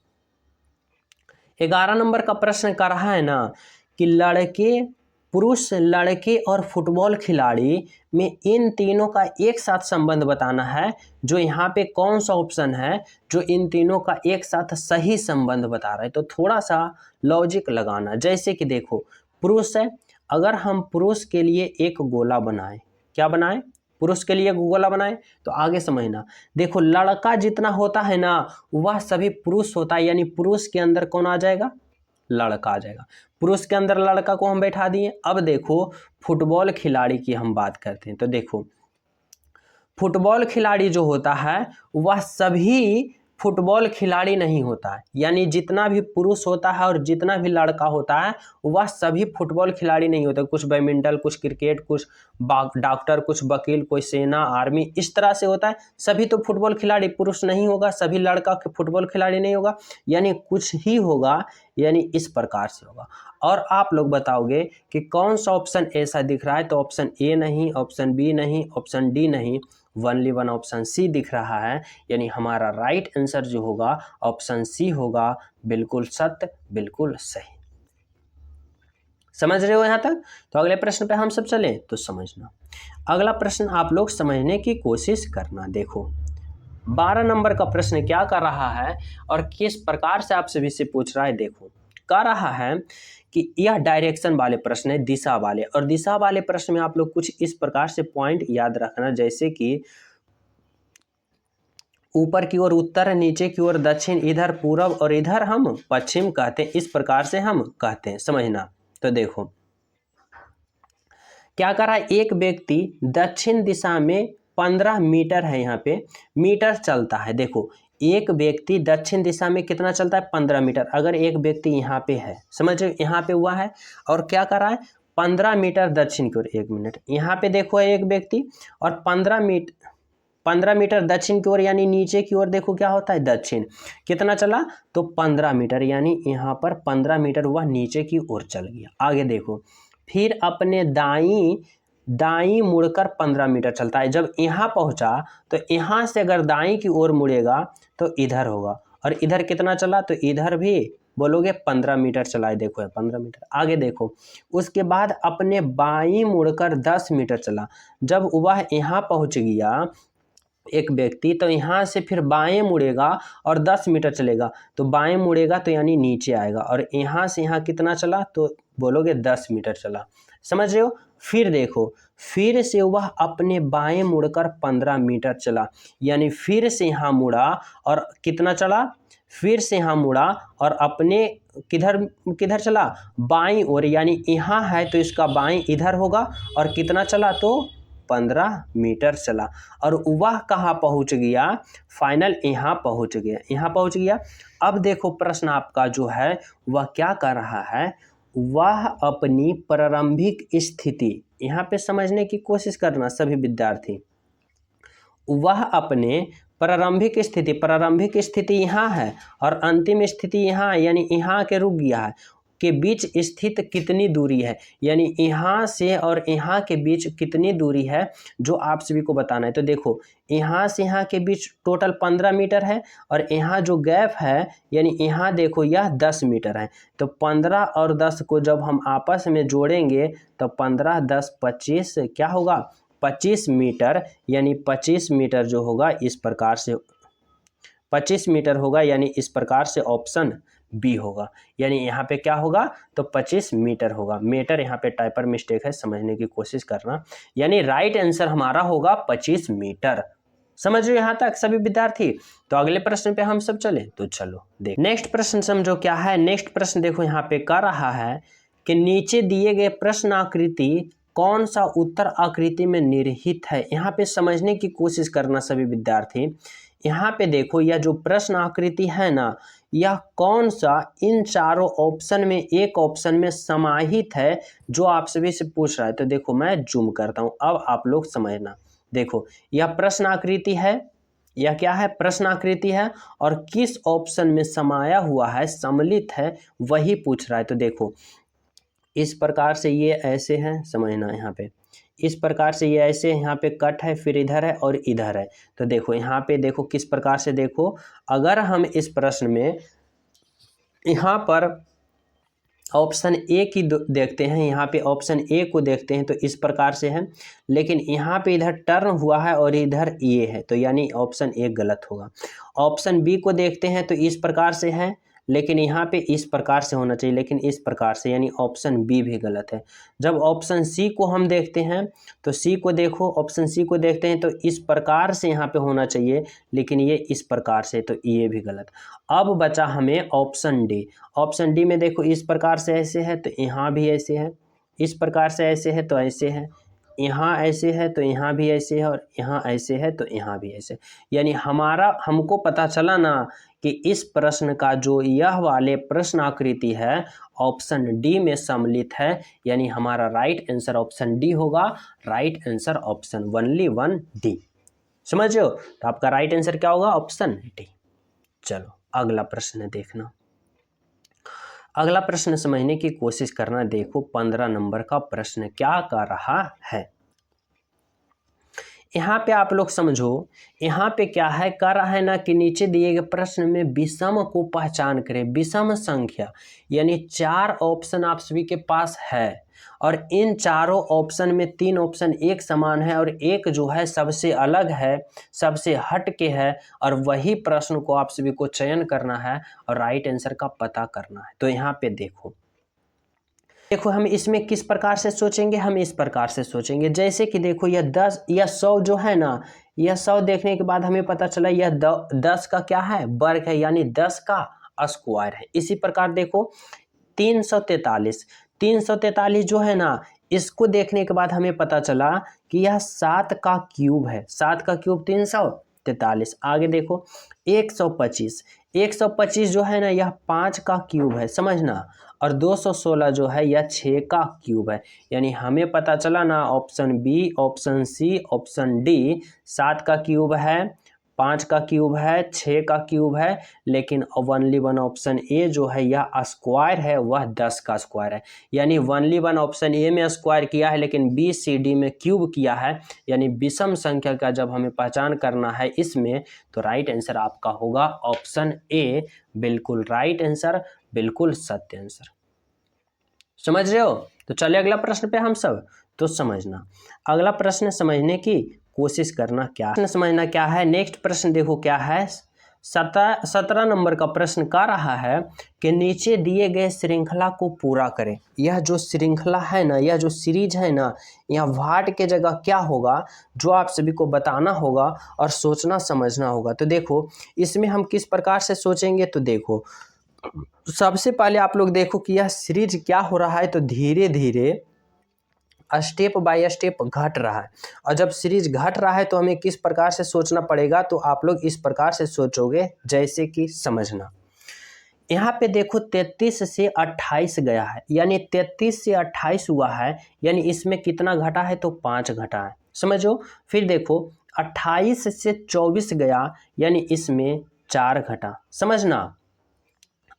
11 नंबर का प्रश्न कर रहा है ना कि पुरुष लड़के और फुटबॉल खिलाड़ी में इन तीनों का एक साथ संबंध बताना है, जो यहाँ पे कौन सा ऑप्शन है जो इन तीनों का एक साथ सही संबंध बता रहा है। तो थोड़ा सा लॉजिक लगाना, जैसे कि देखो पुरुष है अगर हम पुरुष के लिए एक गोला बनाएं, क्या बनाएं, पुरुष के लिए गोला बनाएं, तो आगे समझना। देखो लड़का जितना होता है ना वह सभी पुरुष होता है, यानी पुरुष के अंदर कौन आ जाएगा, लड़का आ जाएगा। पुरुष के अंदर लड़का को हम बैठा दिए। अब देखो फुटबॉल खिलाड़ी की हम बात करते हैं, तो देखो फुटबॉल खिलाड़ी जो होता है वह सभी फुटबॉल खिलाड़ी नहीं होता है, यानी जितना भी पुरुष होता है और जितना भी लड़का होता है वह सभी फुटबॉल खिलाड़ी नहीं होता। कुछ बैडमिंटन, कुछ क्रिकेट, कुछ डॉक्टर, कुछ वकील, कोई सेना, आर्मी, इस तरह से होता है। सभी तो फुटबॉल खिलाड़ी पुरुष नहीं होगा, सभी लड़का के फुटबॉल खिलाड़ी नहीं होगा, यानी कुछ ही होगा, यानी इस प्रकार से होगा। और आप लोग बताओगे कि कौन सा ऑप्शन ऐसा दिख रहा है, तो ऑप्शन ए नहीं, ऑप्शन बी नहीं, ऑप्शन डी नहीं, ओनली वन ऑप्शन सी दिख रहा है, यानी हमारा राइट आंसर जो होगा ऑप्शन सी होगा। बिल्कुल सत्य, बिल्कुल सही। समझ रहे हो यहां तक? तो अगले प्रश्न पे हम सब चलें तो समझना। अगला प्रश्न आप लोग समझने की कोशिश करना। देखो 12 नंबर का प्रश्न क्या कर रहा है और किस प्रकार से आप सभी से पूछ रहा है। देखो कह रहा है कि यह डायरेक्शन वाले प्रश्न है, दिशा वाले, और दिशा वाले प्रश्न में आप लोग कुछ इस प्रकार से पॉइंट याद रखना, जैसे कि ऊपर की ओर उत्तर, नीचे की ओर दक्षिण, इधर पूरब और इधर हम पश्चिम कहते हैं, इस प्रकार से हम कहते हैं, समझना। तो देखो क्या कर रहा है, एक व्यक्ति दक्षिण दिशा में 15 मीटर है, यहाँ पे मीटर चलता है। देखो एक व्यक्ति दक्षिण दिशा में कितना चलता है, 15 मीटर। अगर एक व्यक्ति यहाँ पे है, समझ यहाँ पे हुआ है, और क्या कर रहा है, 15 मीटर दक्षिण की ओर। एक मिनट, यहाँ पे देखो एक व्यक्ति और 15 मीटर दक्षिण की ओर, यानी नीचे की ओर देखो क्या होता है, दक्षिण। कितना चला, तो 15 मीटर, यानी यहाँ पर 15 मीटर हुआ, नीचे की ओर चल गया। आगे देखो फिर अपने दाईं मुड़कर 15 मीटर चलता है। जब यहाँ पहुँचा तो यहाँ से अगर दाईं की ओर मुड़ेगा तो इधर होगा, और इधर कितना चला, तो इधर भी बोलोगे 15 मीटर चला है। देखो है 15 मीटर। आगे देखो उसके बाद अपने बाईं मुड़कर 10 मीटर चला। जब वह यहाँ पहुँच गया एक व्यक्ति, तो यहाँ से फिर बाएं मुड़ेगा और 10 मीटर चलेगा, तो बाएं मुड़ेगा तो यानी नीचे आएगा, और यहाँ से यहाँ कितना चला, तो बोलोगे 10 मीटर चला। समझ रहे हो? फिर देखो फिर से वह अपने बाएं मुड़कर 15 मीटर चला, यानी फिर से यहाँ मुड़ा और कितना चला, फिर से यहाँ मुड़ा और अपने किधर किधर चला, बाईं ओर, यानी यहाँ है तो इसका बाईं इधर होगा, और कितना चला, तो 15 मीटर चला। और वह कहाँ पहुँच गया, फाइनल यहाँ पहुँच गया, यहाँ पहुँच गया। अब देखो प्रश्न आपका जो है वह क्या कर रहा है, वह अपनी प्रारंभिक स्थिति, यहाँ पे समझने की कोशिश करना सभी विद्यार्थी। वह अपने प्रारंभिक स्थिति यहाँ है और अंतिम स्थिति यहाँ, यानी यहाँ के रुक गया है, के बीच स्थित कितनी दूरी है, यानी यहाँ से और यहाँ के बीच कितनी दूरी है, जो आप सभी को बताना है। तो देखो यहाँ से यहाँ के बीच टोटल 15 मीटर है, और यहाँ जो गैप है यानी यहाँ देखो यह 10 मीटर है। तो 15 और 10 को जब हम आपस में जोड़ेंगे तो 15, 10, 25 क्या होगा, 25 मीटर, यानी 25 मीटर जो होगा इस प्रकार से 25 मीटर होगा, यानी इस प्रकार से ऑप्शन बी होगा। यानी यहाँ पे क्या होगा, तो 25 मीटर होगा। मीटर यहाँ पे टाइपर मिस्टेक है, समझने की कोशिश करना। यानी राइट आंसर हमारा होगा 25 मीटर। समझ रहे हो यहाँ तक सभी विद्यार्थी? तो अगले प्रश्न पे हम सब चले, तो चलो देख नेक्स्ट प्रश्न समझो क्या है। नेक्स्ट प्रश्न देखो यहाँ पे कह रहा है कि नीचे दिए गए प्रश्न आकृति कौन सा उत्तर आकृति में निहित है। यहाँ पे समझने की कोशिश करना सभी विद्यार्थी। यहाँ पे देखो यह जो प्रश्न आकृति है ना, यह कौन सा इन चारों ऑप्शन में एक ऑप्शन में समाहित है, जो आप सभी से पूछ रहा है। तो देखो मैं जूम करता हूँ, अब आप लोग समझना। देखो यह प्रश्न आकृति है, यह क्या है, प्रश्न आकृति है, और किस ऑप्शन में समाया हुआ है, सम्मिलित है, वही पूछ रहा है। तो देखो इस प्रकार से ये ऐसे हैं, समझना यहाँ पे इस प्रकार से ये ऐसे यहाँ पे कट है, फिर इधर है और इधर है। तो देखो यहाँ पे देखो किस प्रकार से, देखो अगर हम इस प्रश्न में यहाँ पर ऑप्शन ए की देखते हैं, यहाँ पे ऑप्शन ए को देखते हैं तो इस प्रकार से है, लेकिन यहाँ पे इधर टर्न हुआ है और इधर ये है, तो यानी ऑप्शन ए गलत होगा। ऑप्शन बी को देखते हैं तो इस प्रकार से है, लेकिन यहाँ पे इस प्रकार से होना चाहिए, लेकिन इस प्रकार से, यानी ऑप्शन बी भी गलत है। जब ऑप्शन सी को हम देखते हैं तो सी को देखो, ऑप्शन सी को देखते हैं तो इस प्रकार से यहाँ पे होना चाहिए, लेकिन ये इस प्रकार से, तो ये भी गलत। अब बचा हमें ऑप्शन डी। ऑप्शन डी में देखो इस प्रकार से ऐसे है तो यहाँ भी ऐसे है, इस प्रकार से ऐसे है तो ऐसे है, यहाँ ऐसे है तो यहाँ भी ऐसे है, और यहाँ ऐसे है तो यहाँ भी ऐसे। यानी हमको पता चला ना कि इस प्रश्न का जो यह वाले प्रश्न आकृति है ऑप्शन डी में सम्मिलित है, यानी हमारा राइट आंसर ऑप्शन डी होगा। Right answer option only 1 D. समझ रहे हो? तो आपका राइट आंसर क्या होगा? Option D. चलो अगला प्रश्न देखना। अगला प्रश्न समझने की कोशिश करना। देखो 15 नंबर का प्रश्न क्या कर रहा है। यहाँ पे आप लोग समझो, यहाँ पे क्या है, कर रहा है ना कि नीचे दिए गए प्रश्न में विषम को पहचान करें। विषम संख्या यानी 4 ऑप्शन आप सभी के पास है, और इन चारों ऑप्शन में 3 ऑप्शन एक समान है और एक जो है सबसे अलग है, सबसे हट के है, और वही प्रश्न को आप सभी को चयन करना है और राइट आंसर का पता करना है। तो यहाँ पे देखो हम इसमें किस प्रकार से सोचेंगे, हम इस प्रकार से सोचेंगे। जैसे कि देखो यह 10 या 100 जो है ना, यह 100 देखने के बाद हमें पता चला यह 10 का क्या है, वर्ग है, यानी 10 का स्क्वायर है। इसी प्रकार देखो 343 जो है ना, इसको देखने के बाद हमें पता चला कि यह 7 का क्यूब है। 7 का क्यूब 343। आगे देखो 125 जो है ना, यह 5 का क्यूब है, समझना। और 216 जो है यह 6 का क्यूब है। यानी हमें पता चला ना option B, option C, option D 7 का क्यूब है, 5 का क्यूब है, 6 का क्यूब है, लेकिन ओनली 1 ऑप्शन ए जो है यह स्क्वायर है, वह 10 का स्क्वायर है। यानी ओनली 1 ऑप्शन ए में स्क्वायर किया है, लेकिन बी सी डी में क्यूब किया है। यानी विषम संख्या का जब हमें पहचान करना है इसमें, तो राइट आंसर आपका होगा ऑप्शन ए। बिल्कुल राइट आंसर, बिल्कुल सत्य आंसर। समझ रहे हो? तो चलिए अगला प्रश्न पे हम सब तो समझना। अगला प्रश्न समझने की कोशिश करना। क्या समझना क्या है? नेक्स्ट प्रश्न देखो क्या है। 17 नंबर का प्रश्न कह रहा है कि नीचे दिए गए श्रृंखला को पूरा करें। यह जो श्रृंखला है ना, यह जो सीरीज है ना, यह व्हाट के जगह क्या होगा, जो आप सभी को बताना होगा और सोचना समझना होगा। तो देखो इसमें हम किस प्रकार से सोचेंगे। तो देखो सबसे पहले आप लोग देखो कि यह सीरीज क्या हो रहा है, तो धीरे धीरे स्टेप बाय स्टेप घट रहा है। और जब सीरीज घट रहा है तो हमें किस प्रकार से सोचना पड़ेगा, तो आप लोग इस प्रकार से सोचोगे, जैसे कि समझना। यहाँ पे देखो 33 से 28 गया है, यानी 33 से 28 हुआ है, यानी इसमें कितना घटा है, तो 5 घटा है, समझो। फिर देखो 28 से 24 गया, यानी इसमें 4 घटा, समझना।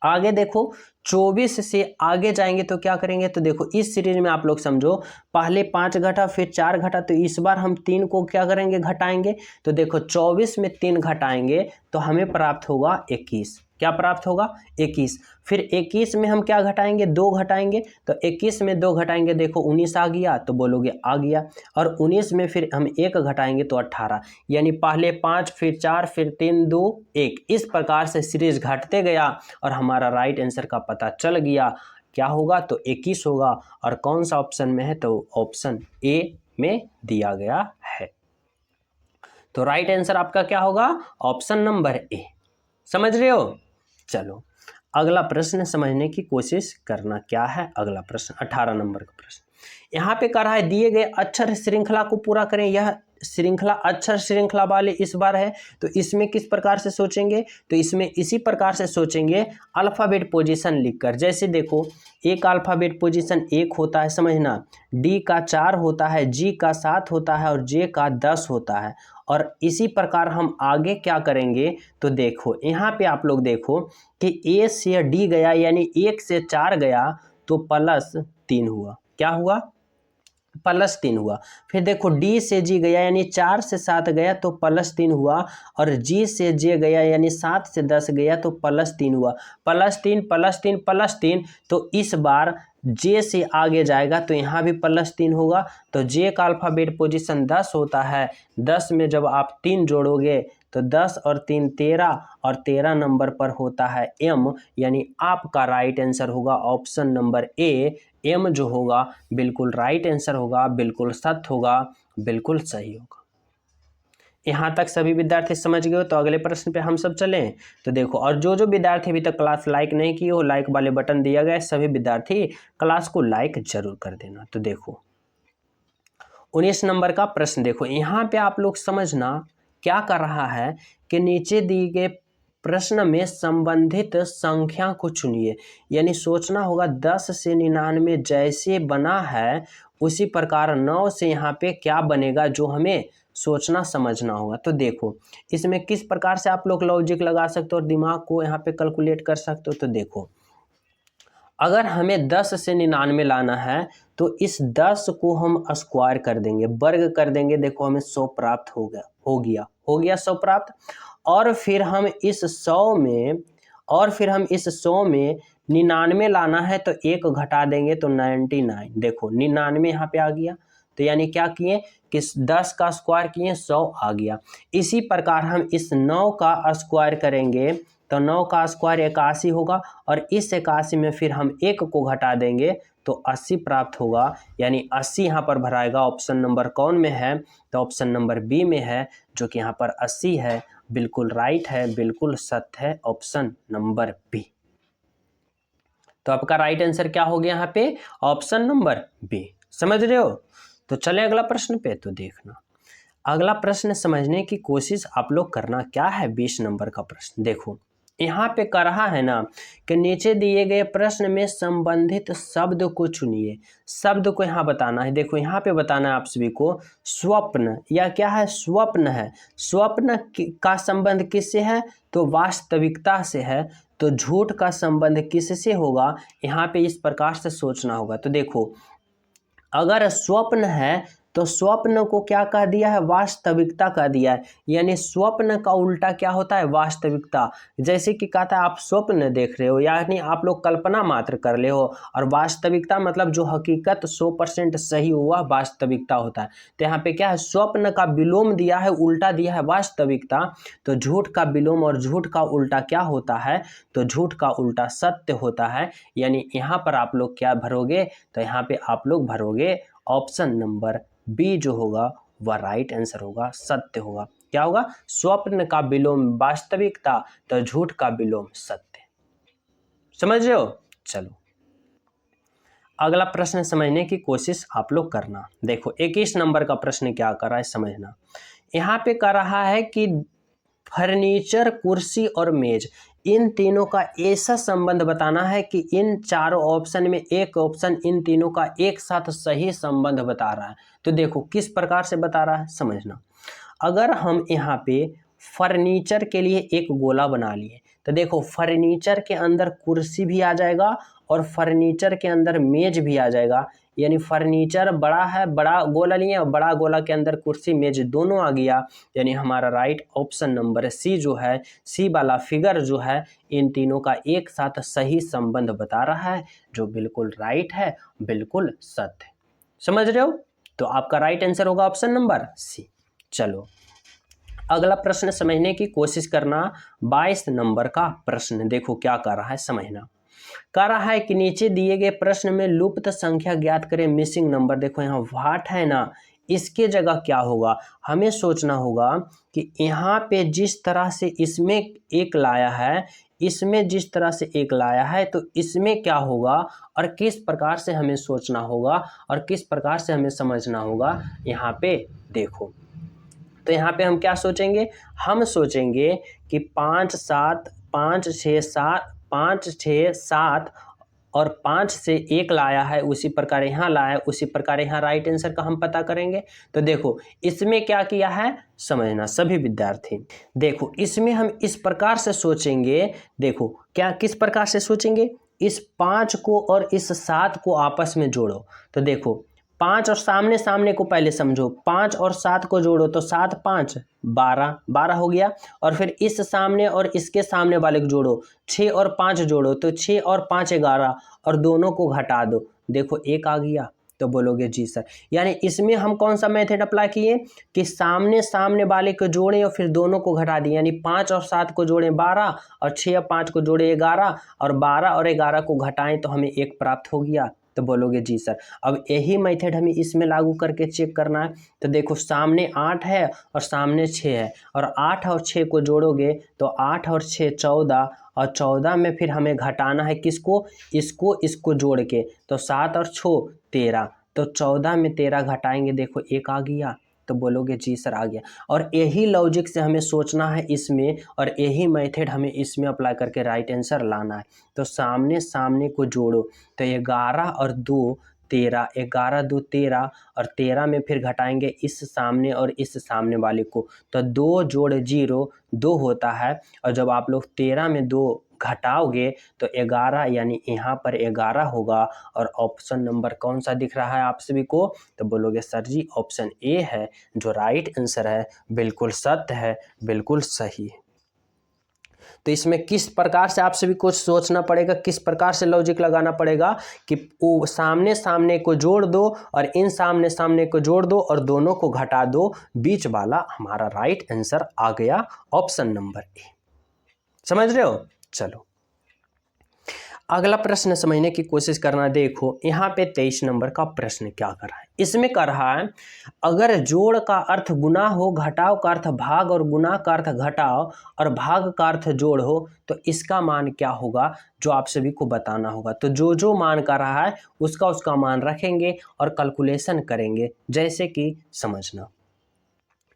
आगे देखो 24 से आगे जाएंगे तो क्या करेंगे, तो देखो इस सीरीज में आप लोग समझो, पहले 5 घटा फिर 4 घटा, तो इस बार हम 3 को क्या करेंगे, घटाएंगे। तो देखो 24 में 3 घटाएंगे तो हमें प्राप्त होगा 21। क्या प्राप्त होगा? 21। फिर 21 में हम क्या घटाएंगे, 2 घटाएंगे, तो 21 में 2 घटाएंगे, देखो 19 आ गया, तो बोलोगे आ गया। और 19 में फिर हम 1 घटाएंगे तो 18, यानी पहले 5 फिर 4 फिर 3 2 1, इस प्रकार से सीरीज घटते गया और हमारा राइट आंसर का पता चल गया। क्या होगा, तो 21 होगा। और कौन सा ऑप्शन में है, तो ऑप्शन ए में दिया गया है। तो राइट आंसर आपका क्या होगा, ऑप्शन नंबर ए। समझ रहे हो? चलो अगला प्रश्न समझने की कोशिश करना। क्या है अगला प्रश्न? 18 नंबर का प्रश्न यहाँ पे कह रहा है दिए गए अक्षर श्रृंखला को पूरा करें। यह श्रृंखला अक्षर श्रृंखला वाले इस बार है, तो इसमें किस प्रकार से सोचेंगे, तो इसमें इसी प्रकार से सोचेंगे अल्फ़ाबेट पोजीशन लिखकर। जैसे देखो एक अल्फ़ाबेट पोजीशन 1 होता है, समझना, डी का 4 होता है, जी का 7 होता है और जे का 10 होता है। और इसी प्रकार हम आगे क्या करेंगे, तो देखो यहाँ पे आप लोग देखो कि ए से डी गया, यानी 1 से 4 गया तो +3 हुआ। क्या हुआ? +3 हुआ। फिर देखो डी से जी गया, यानी 4 से 7 गया तो +3 हुआ। और जी से जे गया, यानी 7 से 10 गया तो +3 हुआ। +3 तो इस बार जे से आगे जाएगा तो यहाँ भी +3 होगा। तो जे का अल्फ़ाबेट पोजीशन 10 होता है। 10 में जब आप 3 जोड़ोगे तो 10 और 3 13 और 13 नंबर पर होता है एम, यानी आपका राइट आंसर होगा ऑप्शन नंबर ए। एम जो होगा बिल्कुल राइट आंसर होगा, बिल्कुल सत्य होगा, बिल्कुल सही होगा। यहाँ तक सभी विद्यार्थी समझ गए हो? तो अगले प्रश्न पे हम सब चलें। तो देखो, और जो जो विद्यार्थी अभी तक क्लास लाइक नहीं किए हो, लाइक वाले बटन दिया गया है, सभी विद्यार्थी क्लास को लाइक जरूर कर देना। तो देखो 19 नंबर का प्रश्न देखो, यहाँ पे आप लोग समझना क्या कर रहा है कि नीचे दिए गए प्रश्न में संबंधित संख्या को चुनिए, यानी सोचना होगा 10 से 99 जैसे बना है उसी प्रकार 9 से यहाँ पे क्या बनेगा, जो हमें सोचना समझना होगा। तो देखो इसमें किस प्रकार से आप लोग लॉजिक लगा सकते हो और दिमाग को यहाँ पे कैलकुलेट कर सकते हो। तो देखो अगर हमें 10 से 99 लाना है तो इस 10 को हम स्क्वायर कर देंगे, वर्ग कर देंगे, देखो हमें 100 प्राप्त हो गया 100 प्राप्त। और फिर हम इस 100 में 99 लाना है तो एक घटा देंगे तो 99, देखो 99 यहाँ पे आ गया। तो यानी क्या किए कि 10 का स्क्वायर किए 100 आ गया। इसी प्रकार हम इस 9 का स्क्वायर करेंगे तो 9 का स्क्वायर 81 होगा, और इस 81 में फिर हम 1 को घटा देंगे तो 80 प्राप्त होगा, यानी 80 यहाँ पर भराएगा। ऑप्शन नंबर कौन में है? तो ऑप्शन नंबर बी में है, जो कि यहाँ पर 80 है, बिल्कुल राइट है, बिल्कुल सत्य है, ऑप्शन नंबर बी। तो आपका राइट आंसर क्या हो गया यहाँ पे? Option number B. समझ रहे हो? तो चले अगला प्रश्न पे। तो देखना अगला प्रश्न समझने की कोशिश आप लोग करना क्या है। 20 नंबर का प्रश्न देखो, यहाँ पे कर रहा है ना कि नीचे दिए गए प्रश्न में संबंधित शब्द को चुनिए। शब्द को यहाँ बताना है। देखो यहाँ पे बताना है आप सभी को स्वप्न, या क्या है? स्वप्न है। स्वप्न का संबंध किससे है? तो वास्तविकता से है। तो झूठ का संबंध किससे होगा? यहाँ पे इस प्रकार से सोचना होगा। तो देखो अगर स्वप्न है तो स्वप्न को क्या कह दिया है? वास्तविकता कह दिया है, यानी स्वप्न का उल्टा क्या होता है? वास्तविकता। जैसे कि कहता है आप स्वप्न देख रहे हो, यानी आप लोग कल्पना मात्र कर रहे हो, और वास्तविकता मतलब जो हकीकत 100% सही हुआ वास्तविकता होता है। तो यहाँ पे क्या है? स्वप्न का विलोम दिया है, उल्टा दिया है वास्तविकता। तो झूठ का विलोम और झूठ का उल्टा क्या होता है? तो झूठ का उल्टा सत्य होता है। यानी यहाँ पर आप लोग क्या भरोगे? तो यहाँ पे आप लोग भरोगे ऑप्शन नंबर बी जो होगा वह राइट आंसर होगा, सत्य होगा। क्या होगा? स्वप्न का विलोम वास्तविकता, तो झूठ का विलोम सत्य। समझ रहे हो? चलो अगला प्रश्न समझने की कोशिश आप लोग करना। देखो 21 नंबर का प्रश्न क्या कर रहा है समझना। यहाँ पे कर रहा है कि फर्नीचर, कुर्सी और मेज, इन तीनों का ऐसा संबंध बताना है कि इन चारों ऑप्शन में एक ऑप्शन इन तीनों का एक साथ सही संबंध बता रहा है। तो देखो किस प्रकार से बता रहा है समझना। अगर हम यहाँ पे फर्नीचर के लिए एक गोला बना लिए, तो देखो फर्नीचर के अंदर कुर्सी भी आ जाएगा और फर्नीचर के अंदर मेज भी आ जाएगा। यानी फर्नीचर बड़ा है, बड़ा गोला लिए, और बड़ा गोला के अंदर कुर्सी मेज दोनों आ गया। यानी हमारा राइट ऑप्शन नंबर सी जो है, सी वाला फिगर जो है, इन तीनों का एक साथ सही संबंध बता रहा है, जो बिल्कुल राइट है, बिल्कुल सत्य है। समझ रहे हो? तो आपका राइट आंसर होगा ऑप्शन नंबर सी। चलो अगला प्रश्न समझने की कोशिश करना। 22 नंबर का प्रश्न देखो क्या कर रहा है समझना। कह रहा है कि नीचे दिए गए प्रश्न में लुप्त संख्या ज्ञात करें, मिसिंग नंबर। देखो यहाँ व्हाट है ना, इसके जगह क्या होगा? हमें सोचना होगा कि यहाँ पे जिस तरह से इसमें एक लाया है, इसमें जिस तरह से एक लाया है, तो इसमें क्या होगा और किस प्रकार से हमें सोचना होगा और किस प्रकार से हमें समझना होगा। यहाँ पे देखो, तो यहाँ पे हम क्या सोचेंगे? हम सोचेंगे कि 5 7 5 6 7 5 6 7 और 5 से 1 लाया है, उसी प्रकार यहाँ लाया है, उसी प्रकार यहाँ राइट आंसर का हम पता करेंगे। तो देखो इसमें क्या किया है समझना सभी विद्यार्थी। देखो इसमें हम इस प्रकार से सोचेंगे। देखो क्या किस प्रकार से सोचेंगे? इस 5 को और इस 7 को आपस में जोड़ो। तो देखो 5 और सामने सामने को पहले समझो, 5 और 7 को जोड़ो तो 7 5 12 12 हो गया। और फिर इस सामने और इसके सामने वाले को जोड़ो, 6 और 5 जोड़ो तो 6 और 5 11, और दोनों को घटा दो, देखो 1 आ गया। तो बोलोगे जी सर। यानी इसमें हम कौन सा मेथड अप्लाई किए कि सामने सामने वाले को जोड़ें और फिर दोनों को घटा दिए, यानी 5 और 7 को जोड़ें 12 और 6 और 5 को जोड़े 11 और 12 और 11 को घटाएं तो हमें 1 प्राप्त हो गया। तो बोलोगे जी सर। अब यही मेथड हमें इसमें लागू करके चेक करना है। तो देखो सामने 8 है और सामने 6 है और 8 और 6 को जोड़ोगे तो 8 और 6 14 और 14 में फिर हमें घटाना है किसको, इसको जोड़ के, तो 7 और 6 13, तो 14 में 13 घटाएंगे, देखो 1 आ गया। तो बोलोगे जी सर आ गया। और यही लॉजिक से हमें सोचना है इसमें और यही मेथड हमें इसमें अप्लाई करके राइट आंसर लाना है। तो सामने सामने को जोड़ो तो 11 और 2 13, 11 2 13 और 13 में फिर घटाएंगे इस सामने और इस सामने वाले को, तो 2 जोड़ 0 2 होता है। और जब आप लोग 13 में 2 घटाओगे तो 11, यानी यहाँ पर 11 होगा। और ऑप्शन नंबर कौन सा दिख रहा है आप सभी को, तो बोलोगे सर जी ऑप्शन ए है जो राइट आंसर है, बिल्कुल सत्य है, बिल्कुल सही। तो इसमें किस प्रकार से आप सभी को सोचना पड़ेगा, किस प्रकार से लॉजिक लगाना पड़ेगा कि वो सामने सामने को जोड़ दो और इन सामने सामने को जोड़ दो और दोनों को घटा दो, बीच वाला हमारा राइट आंसर आ गया ऑप्शन नंबर ए। समझ रहे हो। चलो अगला प्रश्न समझने की कोशिश करना। देखो यहाँ पे 23 नंबर का प्रश्न क्या कर रहा है, इसमें कर रहा है अगर जोड़ का अर्थ गुना हो, घटाव का अर्थ भाग और गुना का अर्थ घटाव और भाग का अर्थ जोड़ हो तो इसका मान क्या होगा, जो आप सभी को बताना होगा। तो जो मान कर रहा है उसका मान रखेंगे और कैलकुलेशन करेंगे, जैसे कि समझना।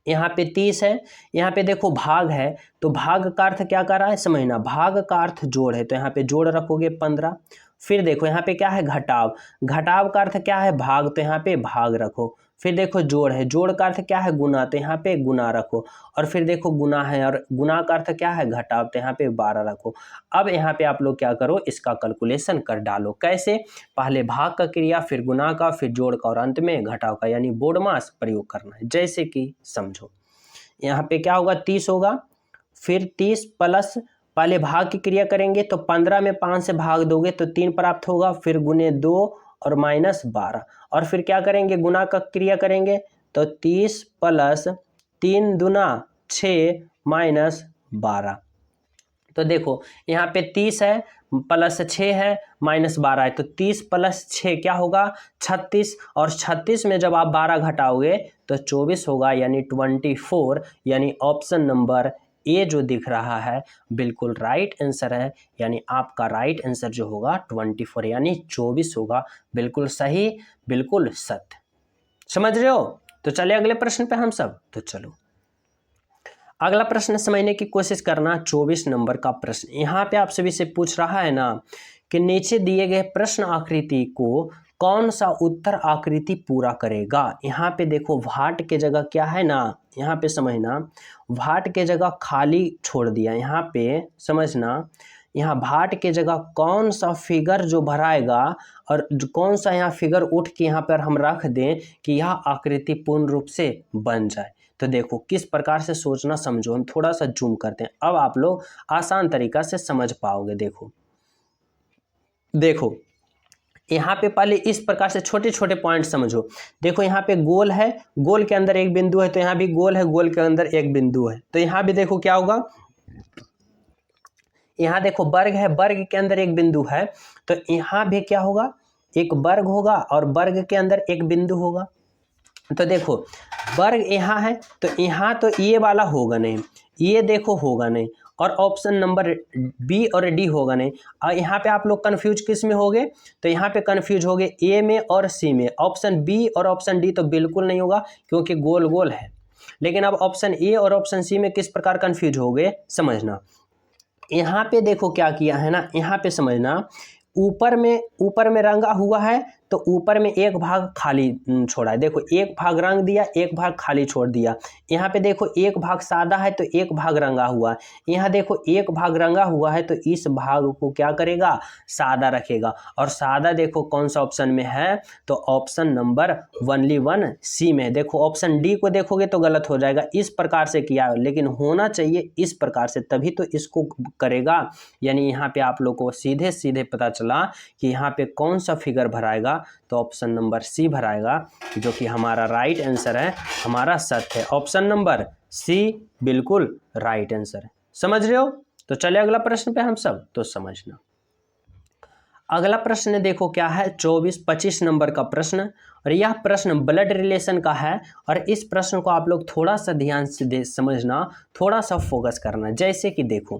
यहाँ पे 30 है, यहाँ पे देखो भाग है, तो भाग का अर्थ क्या कर रहा है समझना, भाग का अर्थ जोड़ है, तो यहाँ पे जोड़ रखोगे 15। फिर देखो यहाँ पे क्या है घटाव, घटाव का अर्थ क्या है भाग, तो यहाँ पे भाग रखो। फिर देखो जोड़ है, जोड़ का अर्थ क्या है गुना, तो यहाँ पे गुना रखो। और फिर देखो गुना है और गुना का अर्थ क्या है घटाव, तो यहाँ पे 12 रखो। अब यहाँ पे आप लोग क्या करो, इसका कैलकुलेशन कर डालो। कैसे, पहले भाग का क्रिया, फिर गुना का, फिर जोड़ का और अंत में घटाव का, यानी बोडमास प्रयोग करना है। जैसे कि समझो यहाँ पे क्या होगा 30 होगा, फिर 30 प्लस पहले भाग की क्रिया करेंगे तो 15 में 5 से भाग दोगे तो 3 प्राप्त होगा, फिर गुने 2 और माइनस 12, और फिर क्या करेंगे गुना का क्रिया करेंगे तो 30 प्लस 3 दूना 6 माइनस 12। तो देखो यहाँ पे 30 है प्लस 6 है माइनस 12 है, तो 30 प्लस 6 क्या होगा 36, और 36 में जब आप 12 घटाओगे तो 24 होगा, यानी 24, यानी ऑप्शन नंबर ए जो दिख रहा है बिल्कुल राइट आंसर है। यानी आपका राइट आंसर जो होगा 24 यानी 24 होगा, बिल्कुल सही, बिल्कुल सत्य। समझ रहे हो। तो चले अगले प्रश्न पे हम सब। तो चलो अगला प्रश्न समझने की कोशिश करना। 24 नंबर का प्रश्न यहाँ पे आप सभी से पूछ रहा है ना कि नीचे दिए गए प्रश्न आकृति को कौन सा उत्तर आकृति पूरा करेगा। यहाँ पे देखो भाट के जगह क्या है ना, यहाँ पे समझना, भाट के जगह खाली छोड़ दिया। यहाँ पे समझना, यहाँ भाट के जगह कौन सा फिगर जो भराएगा और कौन सा यहाँ फिगर उठ के यहाँ पर हम रख दें कि यह आकृति पूर्ण रूप से बन जाए। तो देखो किस प्रकार से सोचना, समझो। हम थोड़ा सा जूम करते हैं, अब आप लोग आसान तरीका से समझ पाओगे। देखो यहाँ पे पहले इस प्रकार से छोटे छोटे पॉइंट समझो। देखो यहाँ पे गोल है, गोल के अंदर एक बिंदु है, तो यहाँ भी गोल है, गोल के अंदर एक बिंदु है। तो यहाँ भी देखो क्या होगा, यहाँ देखो वर्ग है, वर्ग के अंदर एक बिंदु है, तो यहाँ भी क्या होगा एक वर्ग होगा और वर्ग के अंदर एक बिंदु होगा। तो देखो वर्ग यहाँ है, तो यहाँ तो ये वाला होगा नहीं, ये देखो होगा नहीं, और ऑप्शन नंबर बी और डी होगा नहीं। और यहाँ पे आप लोग कंफ्यूज किस में होगे, तो यहाँ पे कंफ्यूज होगे ए में और सी में। ऑप्शन बी और ऑप्शन डी तो बिल्कुल नहीं होगा क्योंकि गोल गोल है। लेकिन अब ऑप्शन ए और ऑप्शन सी में किस प्रकार कंफ्यूज होगे समझना। यहाँ पे देखो क्या किया है ना, यहाँ पे समझना, ऊपर में रंगा हुआ है, तो ऊपर में एक भाग खाली छोड़ा है। देखो एक भाग रंग दिया, एक भाग खाली छोड़ दिया। यहाँ पे देखो एक भाग सादा है तो एक भाग रंगा हुआ है। यहाँ देखो एक भाग रंगा हुआ है तो इस भाग को क्या करेगा सादा रखेगा। और सादा देखो कौन सा ऑप्शन में है, तो ऑप्शन नंबर 1 सी में। देखो ऑप्शन डी को देखोगे तो गलत हो जाएगा। इस प्रकार से किया लेकिन होना चाहिए इस प्रकार से, तभी तो इसको करेगा। यानी यहाँ पे आप लोग को सीधे सीधे पता चला कि यहाँ पे कौन सा फिगर भराएगा भराएगा तो ऑप्शन नंबर सी भराएगा, जो कि हमारा राइट आंसर है, हमारा सत्य है। ऑप्शन नंबर सी बिल्कुल राइट आंसर है। समझ रहे हो? तो चले अगला प्रश्न पे हम सब तो समझना। अगला प्रश्न देखो क्या है, 24-25 नंबर का प्रश्न, और यह प्रश्न ब्लड रिलेशन का है। और इस प्रश्न को आप लोग थोड़ा सा ध्यान से समझना, थोड़ा सा फोकस करना। जैसे कि देखो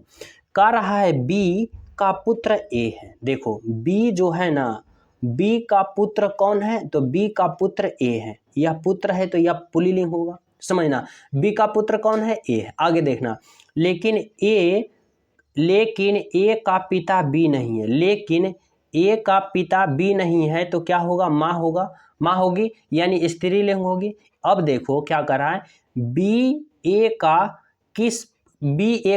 कह रहा है बी का पुत्र ए है। देखो बी जो है ना, बी का पुत्र कौन है, तो बी का पुत्र ए है। यह पुत्र है तो यह पुल्लिंग होगा, समझना। बी का पुत्र कौन है, ए है। आगे देखना, लेकिन ए का पिता बी नहीं है। लेकिन ए का पिता बी नहीं है तो क्या होगा, माँ होगा, माँ होगी, यानी स्त्रीलिंग होगी। अब देखो क्या कर रहा है, बी ए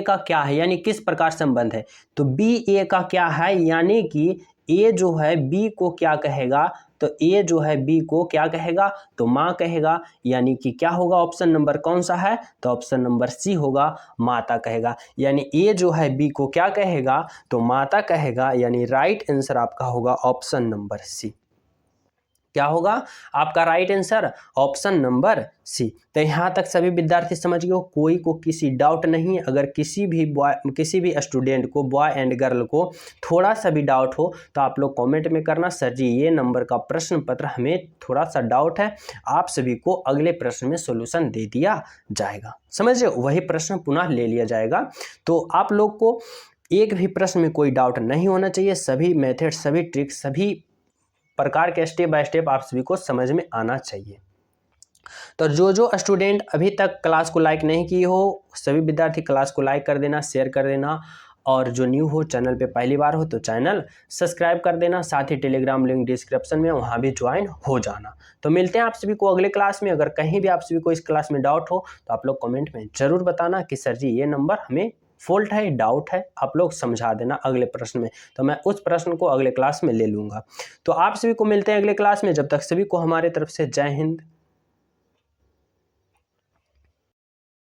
का क्या है, यानी किस प्रकार संबंध है। तो बी ए का क्या है, यानी कि ए जो है बी को क्या कहेगा, तो ए जो है बी को क्या कहेगा, तो माँ कहेगा। यानी कि क्या होगा, ऑप्शन नंबर कौन सा है, तो ऑप्शन नंबर सी होगा, माता कहेगा। यानी ए जो है बी को क्या कहेगा, तो माता कहेगा। यानी राइट आंसर आपका होगा ऑप्शन नंबर सी। क्या होगा आपका right answer, option number C. तो यहाँ तक सभी विद्यार्थी समझ गए हो, कोई को किसी डाउट नहीं। अगर किसी भी स्टूडेंट को, बॉय एंड गर्ल को थोड़ा सा भी डाउट हो तो आप लोग कमेंट में करना, सर जी ये नंबर का प्रश्न पत्र हमें थोड़ा सा डाउट है, आप सभी को अगले प्रश्न में सोल्यूशन दे दिया जाएगा। समझ रहे हो, वही प्रश्न पुनः ले लिया जाएगा। तो आप लोग को एक भी प्रश्न में कोई डाउट नहीं होना चाहिए। सभी मेथड, सभी ट्रिक, सभी प्रकार के स्टेप बाय स्टेप आप सभी को समझ में आना चाहिए। तो जो स्टूडेंट अभी तक क्लास को लाइक नहीं किए हो, सभी विद्यार्थी क्लास को लाइक कर देना, शेयर कर देना। और जो न्यू हो, चैनल पे पहली बार हो, तो चैनल सब्सक्राइब कर देना। साथ ही टेलीग्राम लिंक डिस्क्रिप्शन में, वहाँ भी ज्वाइन हो जाना। तो मिलते हैं आप सभी को अगले क्लास में। अगर कहीं भी आप सभी को इस क्लास में डाउट हो तो आप लोग कमेंट में जरूर बताना कि सर जी ये नंबर हमें फॉल्ट है, डाउट है, आप लोग समझा देना अगले प्रश्न में। तो मैं उस प्रश्न को अगले क्लास में ले लूँगा। तो आप सभी को मिलते हैं अगले क्लास में। जब तक सभी को हमारे तरफ से जय हिंद।